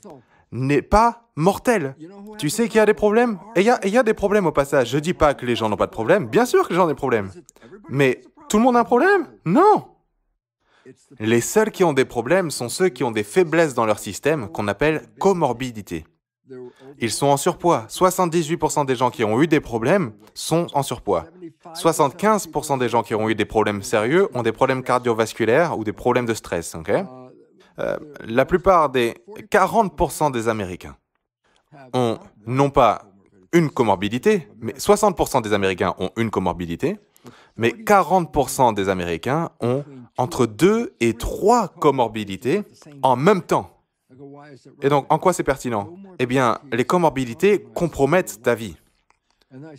n'est pas mortel. Tu sais qu'il y a des problèmes? Et il y a des problèmes au passage. Je ne dis pas que les gens n'ont pas de problème. Bien sûr que les gens ont des problèmes. Mais tout le monde a un problème? Non! Les seuls qui ont des problèmes sont ceux qui ont des faiblesses dans leur système qu'on appelle comorbidité. Ils sont en surpoids. 78% des gens qui ont eu des problèmes sont en surpoids. 75% des gens qui ont eu des problèmes sérieux ont des problèmes cardiovasculaires ou des problèmes de stress. Okay? La plupart des 40% des Américains ont non pas une comorbidité, mais 60% des Américains ont une comorbidité, mais 40% des Américains ont entre 2 et 3 comorbidités en même temps. Et donc, en quoi c'est pertinent? Eh bien, les comorbidités compromettent ta vie.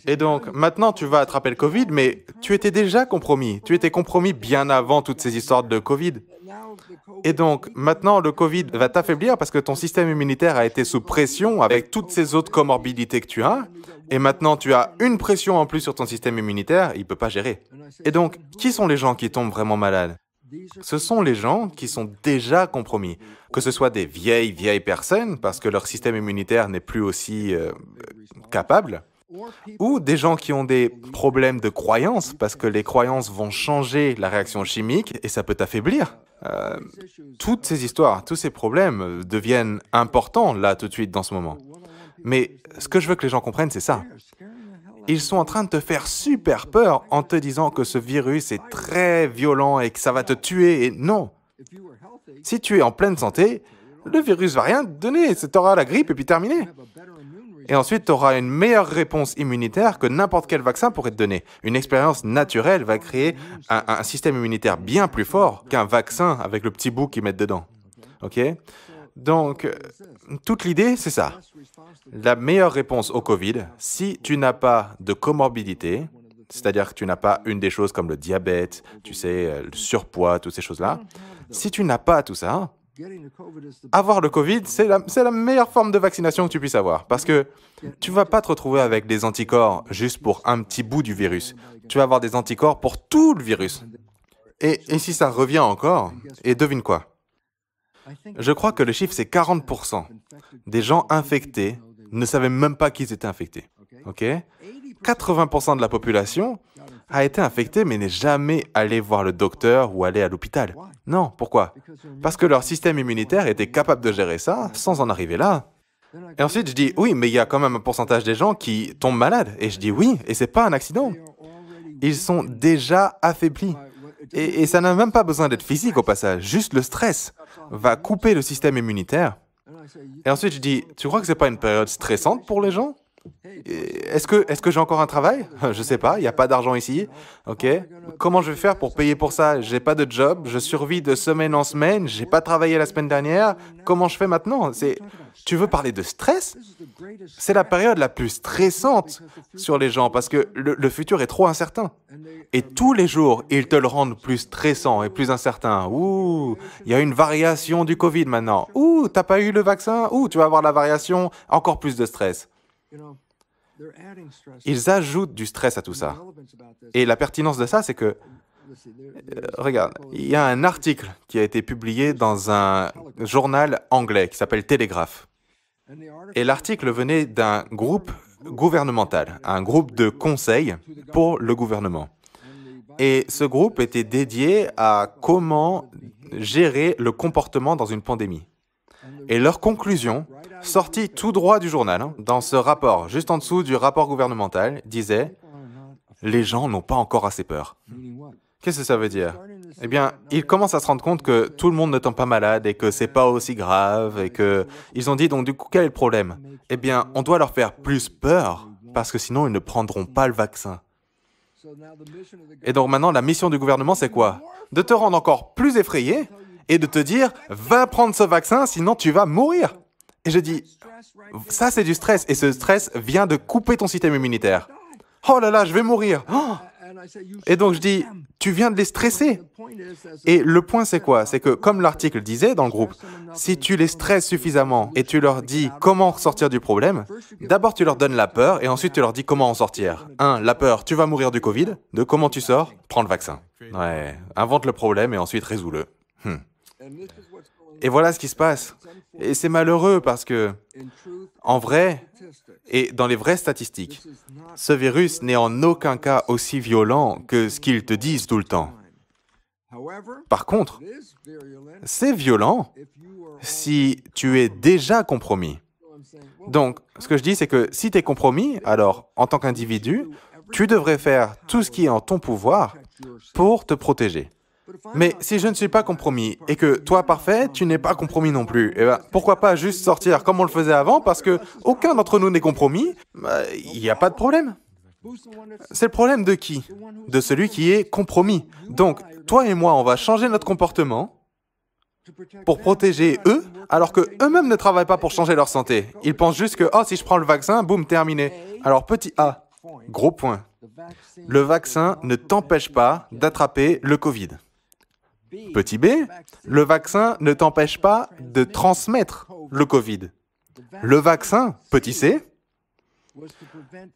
Et donc, maintenant, tu vas attraper le Covid, mais tu étais déjà compromis. Tu étais compromis bien avant toutes ces histoires de Covid. Et donc, maintenant, le Covid va t'affaiblir parce que ton système immunitaire a été sous pression avec toutes ces autres comorbidités que tu as. Et maintenant, tu as une pression en plus sur ton système immunitaire, il ne peut pas gérer. Et donc, qui sont les gens qui tombent vraiment malades? Ce sont les gens qui sont déjà compromis, que ce soit des vieilles personnes parce que leur système immunitaire n'est plus aussi capable, ou des gens qui ont des problèmes de croyances parce que les croyances vont changer la réaction chimique et ça peut t'affaiblir. Toutes ces histoires, tous ces problèmes deviennent importants là tout de suite dans ce moment. Mais ce que je veux que les gens comprennent, c'est ça. Ils sont en train de te faire super peur en te disant que ce virus est très violent et que ça va te tuer. Et non. Si tu es en pleine santé, le virus va rien te donner. Tu auras la grippe et puis terminé. Et ensuite, tu auras une meilleure réponse immunitaire que n'importe quel vaccin pourrait te donner. Une expérience naturelle va créer un système immunitaire bien plus fort qu'un vaccin avec le petit bout qu'ils mettent dedans. OK? Donc, toute l'idée, c'est ça. La meilleure réponse au Covid, si tu n'as pas de comorbidité, c'est-à-dire que tu n'as pas une des choses comme le diabète, tu sais, le surpoids, toutes ces choses-là, si tu n'as pas tout ça, avoir le Covid, c'est la meilleure forme de vaccination que tu puisses avoir. Parce que tu ne vas pas te retrouver avec des anticorps juste pour un petit bout du virus. Tu vas avoir des anticorps pour tout le virus. Et si ça revient encore, et devine quoi? Je crois que le chiffre, c'est 40% des gens infectés ne savaient même pas qu'ils étaient infectés. OK? 80% de la population a été infectée mais n'est jamais allé voir le docteur ou aller à l'hôpital. Non, pourquoi? Parce que leur système immunitaire était capable de gérer ça sans en arriver là. Et ensuite, je dis, oui, mais il y a quand même un pourcentage des gens qui tombent malades. Et je dis, oui, et c'est pas un accident. Ils sont déjà affaiblis. Et ça n'a même pas besoin d'être physique au passage. Juste le stress va couper le système immunitaire. Et ensuite, je dis, tu crois que c'est pas une période stressante pour les gens? Est-ce que j'ai encore un travail? Je sais pas, il n'y a pas d'argent ici. OK? Comment je vais faire pour payer pour ça? J'ai pas de job, je survis de semaine en semaine, j'ai pas travaillé la semaine dernière. Comment je fais maintenant? Tu veux parler de stress? C'est la période la plus stressante sur les gens parce que le futur est trop incertain. Et tous les jours, ils te le rendent plus stressant et plus incertain. Ouh, il y a une variation du Covid maintenant. Ouh, t'as pas eu le vaccin? Ouh, tu vas avoir la variation, encore plus de stress. Ils ajoutent du stress à tout ça. Et la pertinence de ça, c'est que, regarde, il y a un article qui a été publié dans un journal anglais qui s'appelle Telegraph. Et l'article venait d'un groupe gouvernemental, un groupe de conseil pour le gouvernement. Et ce groupe était dédié à comment gérer le comportement dans une pandémie. Et leur conclusion, sortie tout droit du journal, dans ce rapport, juste en dessous du rapport gouvernemental, disait « Les gens n'ont pas encore assez peur ». Qu'est-ce que ça veut dire? Eh bien, ils commencent à se rendre compte que tout le monde ne tombe pas malade et que c'est pas aussi grave et que ils ont dit donc du coup quel est le problème? Eh bien, on doit leur faire plus peur parce que sinon ils ne prendront pas le vaccin. Et donc maintenant la mission du gouvernement c'est quoi? De te rendre encore plus effrayé et de te dire va prendre ce vaccin sinon tu vas mourir. Et je dis ça c'est du stress et ce stress vient de couper ton système immunitaire. Oh là là, je vais mourir. Oh! Et donc je dis, tu viens de les stresser. Et le point c'est quoi? C'est que comme l'article disait dans le groupe, si tu les stresses suffisamment et tu leur dis comment sortir du problème, d'abord tu leur donnes la peur et ensuite tu leur dis comment en sortir. 1, la peur, tu vas mourir du Covid. 2, comment tu sors? Prends le vaccin. Ouais, invente le problème et ensuite résous-le. Et voilà ce qui se passe. Et c'est malheureux parce que, en vrai, et dans les vraies statistiques, ce virus n'est en aucun cas aussi violent que ce qu'ils te disent tout le temps. Par contre, c'est violent si tu es déjà compromis. Donc, ce que je dis, c'est que si tu es compromis, alors, en tant qu'individu, tu devrais faire tout ce qui est en ton pouvoir pour te protéger. Mais si je ne suis pas compromis et que toi, parfait, tu n'es pas compromis non plus, eh ben, pourquoi pas juste sortir comme on le faisait avant parce que aucun d'entre nous n'est compromis, il n'y a pas de problème. C'est le problème de qui? De celui qui est compromis. Donc, toi et moi, on va changer notre comportement pour protéger eux, alors qu'eux-mêmes ne travaillent pas pour changer leur santé. Ils pensent juste que, oh, si je prends le vaccin, boum, terminé. Alors, petit A, gros point. Le vaccin ne t'empêche pas d'attraper le Covid. Petit B, le vaccin ne t'empêche pas de transmettre le Covid. Le vaccin, petit C,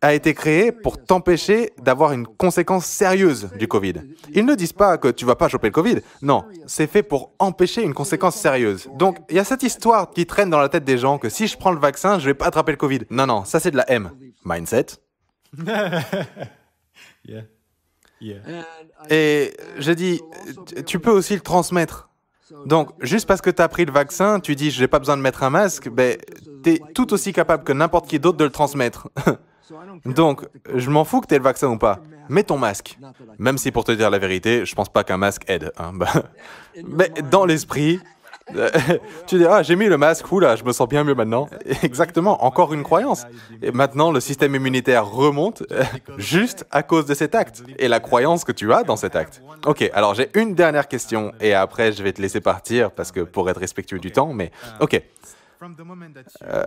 a été créé pour t'empêcher d'avoir une conséquence sérieuse du Covid. Ils ne disent pas que tu vas pas choper le Covid. Non, c'est fait pour empêcher une conséquence sérieuse. Donc, il y a cette histoire qui traîne dans la tête des gens que si je prends le vaccin, je vais pas attraper le Covid. Non, non, ça c'est de la M. Mindset. Et je dis, tu peux aussi le transmettre. Donc, juste parce que tu as pris le vaccin, tu dis, je n'ai pas besoin de mettre un masque, ben, tu es tout aussi capable que n'importe qui d'autre de le transmettre. Donc, je m'en fous que tu aies le vaccin ou pas. Mets ton masque. Même si, pour te dire la vérité, je pense pas qu'un masque aide. Hein. Mais dans l'esprit, tu dis, ah, j'ai mis le masque, oula, je me sens bien mieux maintenant. Exactement, encore une croyance. Et maintenant, le système immunitaire remonte juste à cause de cet acte et la croyance que tu as dans cet acte. Ok, alors j'ai une dernière question et après je vais te laisser partir parce que pour être respectueux du temps, mais ok.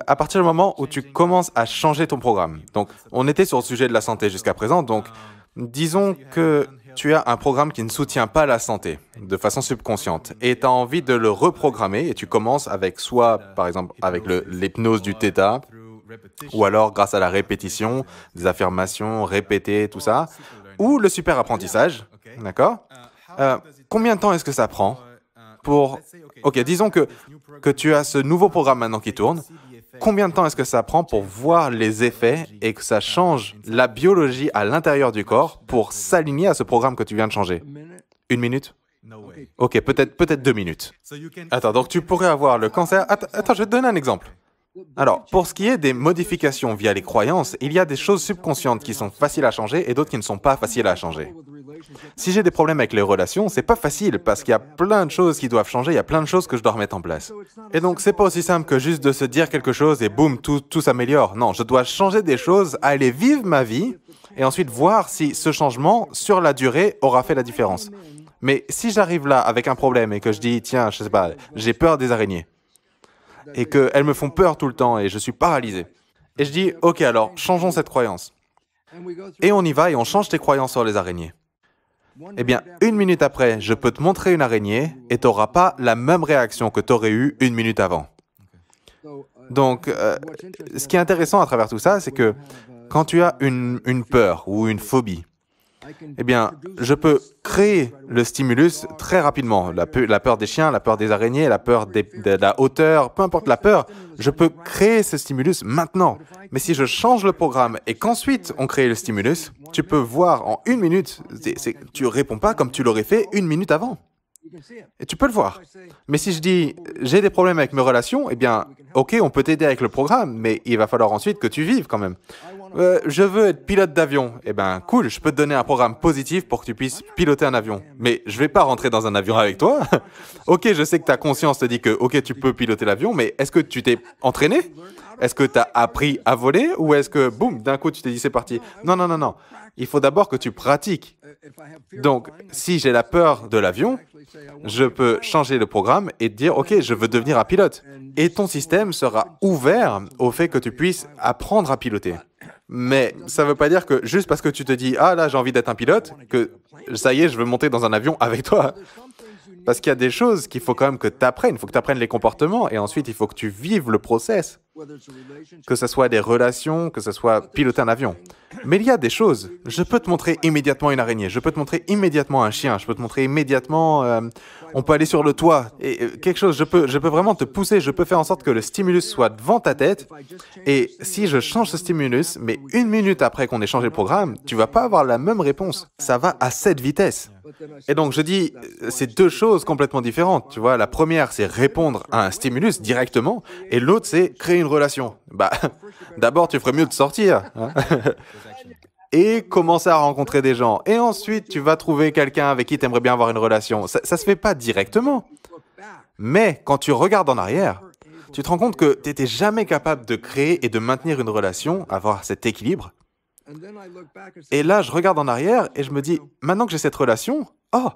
À partir du moment où tu commences à changer ton programme, donc on était sur le sujet de la santé jusqu'à présent, donc disons que tu as un programme qui ne soutient pas la santé de façon subconsciente et tu as envie de le reprogrammer et tu commences avec soit, par exemple, avec l'hypnose du Theta ou alors grâce à la répétition, des affirmations répétées, tout ça, ou le super apprentissage, d'accord? Combien de temps est-ce que ça prend pour... Ok, disons que tu as ce nouveau programme maintenant qui tourne. Combien de temps est-ce que ça prend pour voir les effets et que ça change la biologie à l'intérieur du corps pour s'aligner à ce programme que tu viens de changer? 1 minute? Ok, peut-être 2 minutes. Attends, donc tu pourrais avoir le cancer... Attends, je vais te donner un exemple. Alors, pour ce qui est des modifications via les croyances, il y a des choses subconscientes qui sont faciles à changer et d'autres qui ne sont pas faciles à changer. Si j'ai des problèmes avec les relations, c'est pas facile parce qu'il y a plein de choses qui doivent changer, il y a plein de choses que je dois remettre en place. Et donc, c'est pas aussi simple que juste de se dire quelque chose et boum, tout s'améliore. Non, je dois changer des choses, aller vivre ma vie et ensuite voir si ce changement, sur la durée, aura fait la différence. Mais si j'arrive là avec un problème et que je dis, tiens, je sais pas, j'ai peur des araignées, et qu'elles me font peur tout le temps et je suis paralysé. Et je dis, ok, alors, changeons cette croyance. Et on y va et on change tes croyances sur les araignées. Eh bien, 1 minute après, je peux te montrer une araignée et tu n'auras pas la même réaction que tu aurais eue 1 minute avant. Donc, ce qui est intéressant à travers tout ça, c'est que quand tu as une peur ou une phobie, eh bien, je peux créer le stimulus très rapidement. La peur des chiens, la peur des araignées, la peur de la hauteur, peu importe la peur, je peux créer ce stimulus maintenant. Mais si je change le programme et qu'ensuite on crée le stimulus, tu peux voir en 1 minute, tu ne réponds pas comme tu l'aurais fait 1 minute avant. Et tu peux le voir. Mais si je dis, j'ai des problèmes avec mes relations, eh bien, ok, on peut t'aider avec le programme, mais il va falloir ensuite que tu vives quand même. Je veux être pilote d'avion. Eh bien, cool, je peux te donner un programme positif pour que tu puisses piloter un avion. Mais je ne vais pas rentrer dans un avion avec toi. Ok, je sais que ta conscience te dit que, ok, tu peux piloter l'avion, mais est-ce que tu t'es entraîné? Est-ce que tu as appris à voler? Ou est-ce que, boum, d'un coup, tu t'es dit, c'est parti? Non, non, non, non. Il faut d'abord que tu pratiques. Donc, si j'ai la peur de l'avion, je peux changer le programme et te dire, ok, je veux devenir un pilote. Et ton système sera ouvert au fait que tu puisses apprendre à piloter. Mais ça ne veut pas dire que juste parce que tu te dis, ah là, j'ai envie d'être un pilote, que ça y est, je veux monter dans un avion avec toi. Parce qu'il y a des choses qu'il faut quand même que tu apprennes. Il faut que tu apprennes les comportements et ensuite, il faut que tu vives le process. Que ce soit des relations, que ce soit piloter un avion. Mais il y a des choses. Je peux te montrer immédiatement une araignée. Je peux te montrer immédiatement un chien. Je peux te montrer immédiatement... on peut aller sur le toit. Et quelque chose, je peux vraiment te pousser. Je peux faire en sorte que le stimulus soit devant ta tête. Et si je change ce stimulus, mais 1 minute après qu'on ait changé le programme, tu vas pas avoir la même réponse. Ça va à cette vitesse. Et donc, je dis, c'est 2 choses complètement différentes. Tu vois, la première, c'est répondre à un stimulus directement, et l'autre, c'est créer une relation. Bah, d'abord, tu ferais mieux de sortir, hein, et commencer à rencontrer des gens. Et ensuite, tu vas trouver quelqu'un avec qui tu aimerais bien avoir une relation. Ça se fait pas directement. Mais quand tu regardes en arrière, tu te rends compte que tu n'étais jamais capable de créer et de maintenir une relation, avoir cet équilibre. Et là, je regarde en arrière et je me dis, maintenant que j'ai cette relation, oh,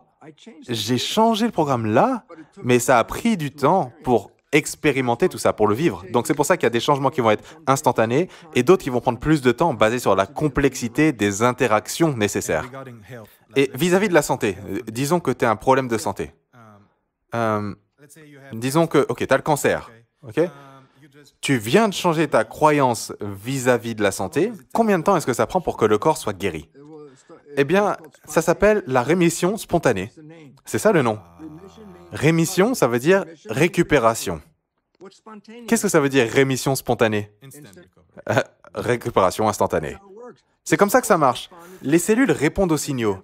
j'ai changé le programme là, mais ça a pris du temps pour expérimenter tout ça, pour le vivre. Donc c'est pour ça qu'il y a des changements qui vont être instantanés et d'autres qui vont prendre plus de temps basés sur la complexité des interactions nécessaires. Et vis-à-vis de la santé, disons que tu as un problème de santé. Disons que, ok, tu as le cancer, ok? Tu viens de changer ta croyance vis-à-vis de la santé. Combien de temps est-ce que ça prend pour que le corps soit guéri? Eh bien, ça s'appelle la rémission spontanée. C'est ça le nom. Rémission, ça veut dire récupération. Qu'est-ce que ça veut dire rémission spontanée? Récupération instantanée. C'est comme ça que ça marche. Les cellules répondent aux signaux.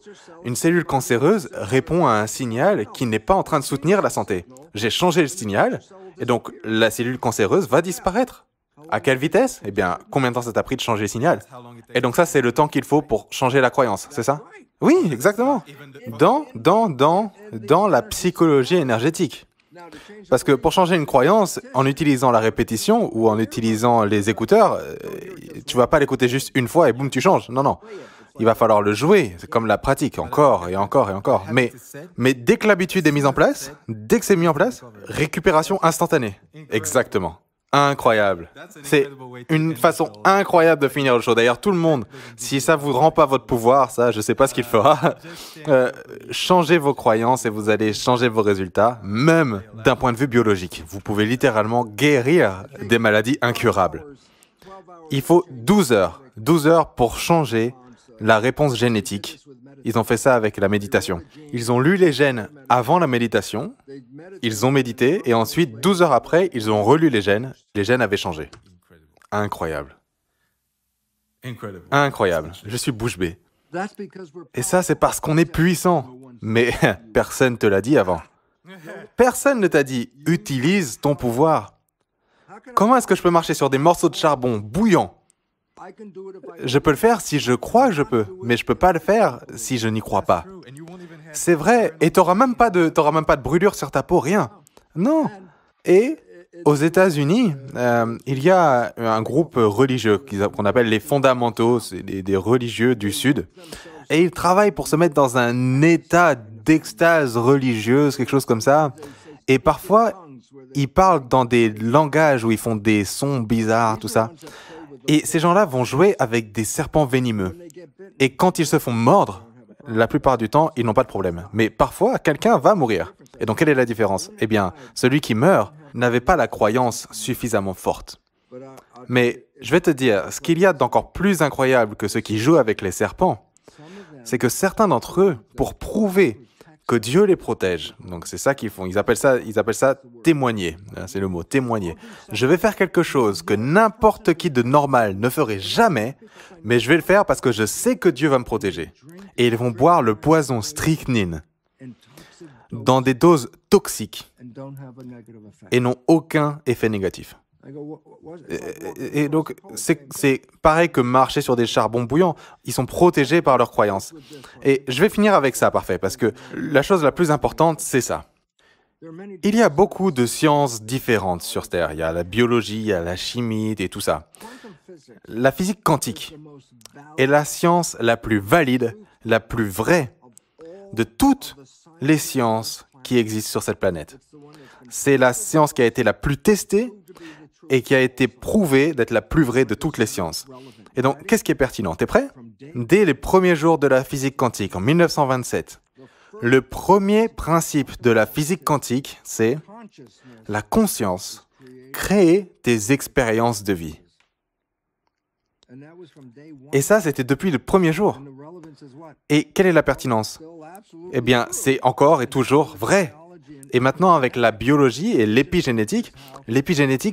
Une cellule cancéreuse répond à un signal qui n'est pas en train de soutenir la santé. J'ai changé le signal, et donc la cellule cancéreuse va disparaître. À quelle vitesse? Eh bien, combien de temps ça t'a pris de changer le signal? Et donc ça, c'est le temps qu'il faut pour changer la croyance, c'est ça? Oui, exactement. Dans la psychologie énergétique. Parce que pour changer une croyance, en utilisant la répétition ou en utilisant les écouteurs, tu vas pas l'écouter juste une fois et boum, tu changes. Non, non. Il va falloir le jouer. C'est comme la pratique, encore et encore et encore. Mais dès que l'habitude est mise en place, dès que c'est mis en place, récupération instantanée. Exactement. Incroyable. C'est une façon incroyable de finir le show. D'ailleurs, tout le monde, si ça vous rend pas votre pouvoir, ça, je sais pas ce qu'il fera, changez vos croyances et vous allez changer vos résultats, même d'un point de vue biologique. Vous pouvez littéralement guérir des maladies incurables. Il faut 12 heures. 12 heures pour changer la réponse génétique. Ils ont fait ça avec la méditation. Ils ont lu les gènes avant la méditation, ils ont médité, et ensuite, 12 heures après, ils ont relu les gènes avaient changé. Incroyable. Incroyable. Je suis bouche bée. Et ça, c'est parce qu'on est puissant. Mais personne ne te l'a dit avant. Personne ne t'a dit « utilise ton pouvoir ». Comment est-ce que je peux marcher sur des morceaux de charbon bouillants? Je peux le faire si je crois que je peux, mais je ne peux pas le faire si je n'y crois pas. C'est vrai, et tu n'auras même pas de brûlure sur ta peau, rien. Non. Et aux États-Unis, il y a un groupe religieux qu'on appelle les fondamentaux, c'est des religieux du Sud, et ils travaillent pour se mettre dans un état d'extase religieuse, quelque chose comme ça, et parfois, ils parlent dans des langages où ils font des sons bizarres, tout ça. Et ces gens-là vont jouer avec des serpents venimeux. Et quand ils se font mordre, la plupart du temps, ils n'ont pas de problème. Mais parfois, quelqu'un va mourir. Et donc, quelle est la différence? Eh bien, celui qui meurt n'avait pas la croyance suffisamment forte. Mais je vais te dire, ce qu'il y a d'encore plus incroyable que ceux qui jouent avec les serpents, c'est que certains d'entre eux, pour prouver que Dieu les protège. Donc c'est ça qu'ils font. Ils appellent ça témoigner. C'est le mot, témoigner. Je vais faire quelque chose que n'importe qui de normal ne ferait jamais, mais je vais le faire parce que je sais que Dieu va me protéger. Et ils vont boire le poison strychnine dans des doses toxiques et n'ont aucun effet négatif. Et donc, c'est pareil que marcher sur des charbons bouillants. Ils sont protégés par leurs croyances. Et je vais finir avec ça, parfait, parce que la chose la plus importante, c'est ça. Il y a beaucoup de sciences différentes sur Terre. Il y a la biologie, il y a la chimie et tout ça. La physique quantique est la science la plus valide, la plus vraie de toutes les sciences qui existent sur cette planète. C'est la science qui a été la plus testée et qui a été prouvée d'être la plus vraie de toutes les sciences. Et donc, qu'est-ce qui est pertinent? T'es prêt? Dès les premiers jours de la physique quantique, en 1927, le premier principe de la physique quantique, c'est la conscience crée tes expériences de vie. Et ça, c'était depuis le premier jour. Et quelle est la pertinence? Eh bien, c'est encore et toujours vrai. Et maintenant, avec la biologie et l'épigénétique,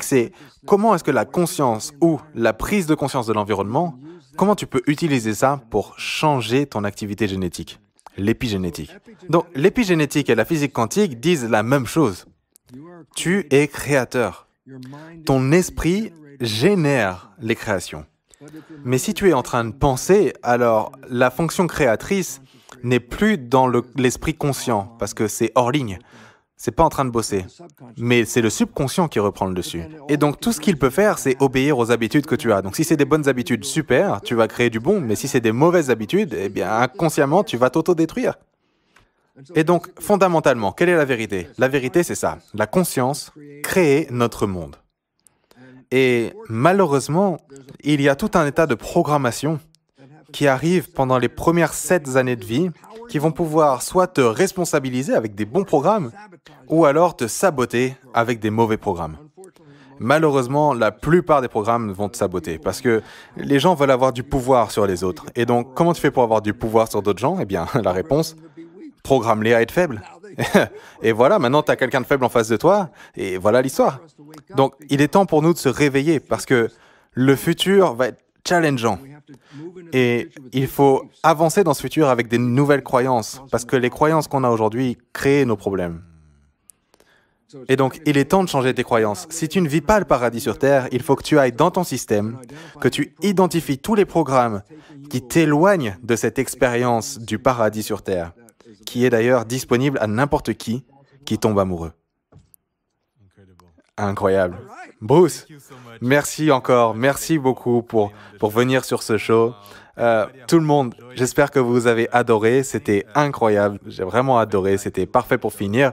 c'est comment est-ce que la conscience ou la prise de conscience de l'environnement, comment tu peux utiliser ça pour changer ton activité génétique, l'épigénétique. Donc, l'épigénétique et la physique quantique disent la même chose. Tu es créateur. Ton esprit génère les créations. Mais si tu es en train de penser, alors la fonction créatrice n'est plus dans l'esprit conscient, parce que c'est hors ligne. C'est pas en train de bosser, mais c'est le subconscient qui reprend le dessus. Et donc, tout ce qu'il peut faire, c'est obéir aux habitudes que tu as. Donc, si c'est des bonnes habitudes, super, tu vas créer du bon, mais si c'est des mauvaises habitudes, eh bien, inconsciemment, tu vas t'auto-détruire. Et donc, fondamentalement, quelle est la vérité? La vérité, c'est ça. La conscience crée notre monde. Et malheureusement, il y a tout un état de programmation qui arrive pendant les premières 7 années de vie, qui vont pouvoir soit te responsabiliser avec des bons programmes, ou alors te saboter avec des mauvais programmes. Malheureusement, la plupart des programmes vont te saboter parce que les gens veulent avoir du pouvoir sur les autres. Et donc, comment tu fais pour avoir du pouvoir sur d'autres gens? Eh bien, la réponse, programme-les à être faibles. Et voilà, maintenant tu as quelqu'un de faible en face de toi, et voilà l'histoire. Donc, il est temps pour nous de se réveiller parce que le futur va être challengeant. Et il faut avancer dans ce futur avec des nouvelles croyances, parce que les croyances qu'on a aujourd'hui créent nos problèmes. Et donc, il est temps de changer tes croyances. Si tu ne vis pas le paradis sur Terre, il faut que tu ailles dans ton système, que tu identifies tous les programmes qui t'éloignent de cette expérience du paradis sur Terre, qui est d'ailleurs disponible à n'importe qui tombe amoureux. Incroyable. Bruce, merci encore, merci beaucoup pour venir sur ce show. Tout le monde, j'espère que vous avez adoré, c'était incroyable, j'ai vraiment adoré, c'était parfait pour finir.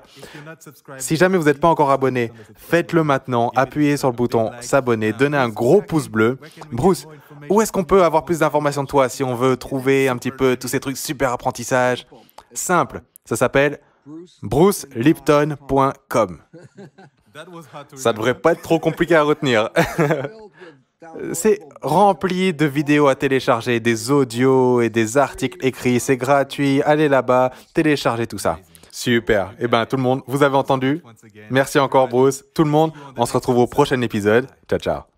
Si jamais vous n'êtes pas encore abonné, faites-le maintenant, appuyez sur le bouton s'abonner, donnez un gros pouce bleu. Bruce, où est-ce qu'on peut avoir plus d'informations de toi si on veut trouver un petit peu tous ces trucs super apprentissage? Simple, ça s'appelle brucelipton.com. Ça devrait pas être trop compliqué à retenir. C'est rempli de vidéos à télécharger, des audios et des articles écrits. C'est gratuit. Allez là-bas, téléchargez tout ça. Super. Eh bien, tout le monde, vous avez entendu? Merci encore, Bruce. Tout le monde, on se retrouve au prochain épisode. Ciao, ciao.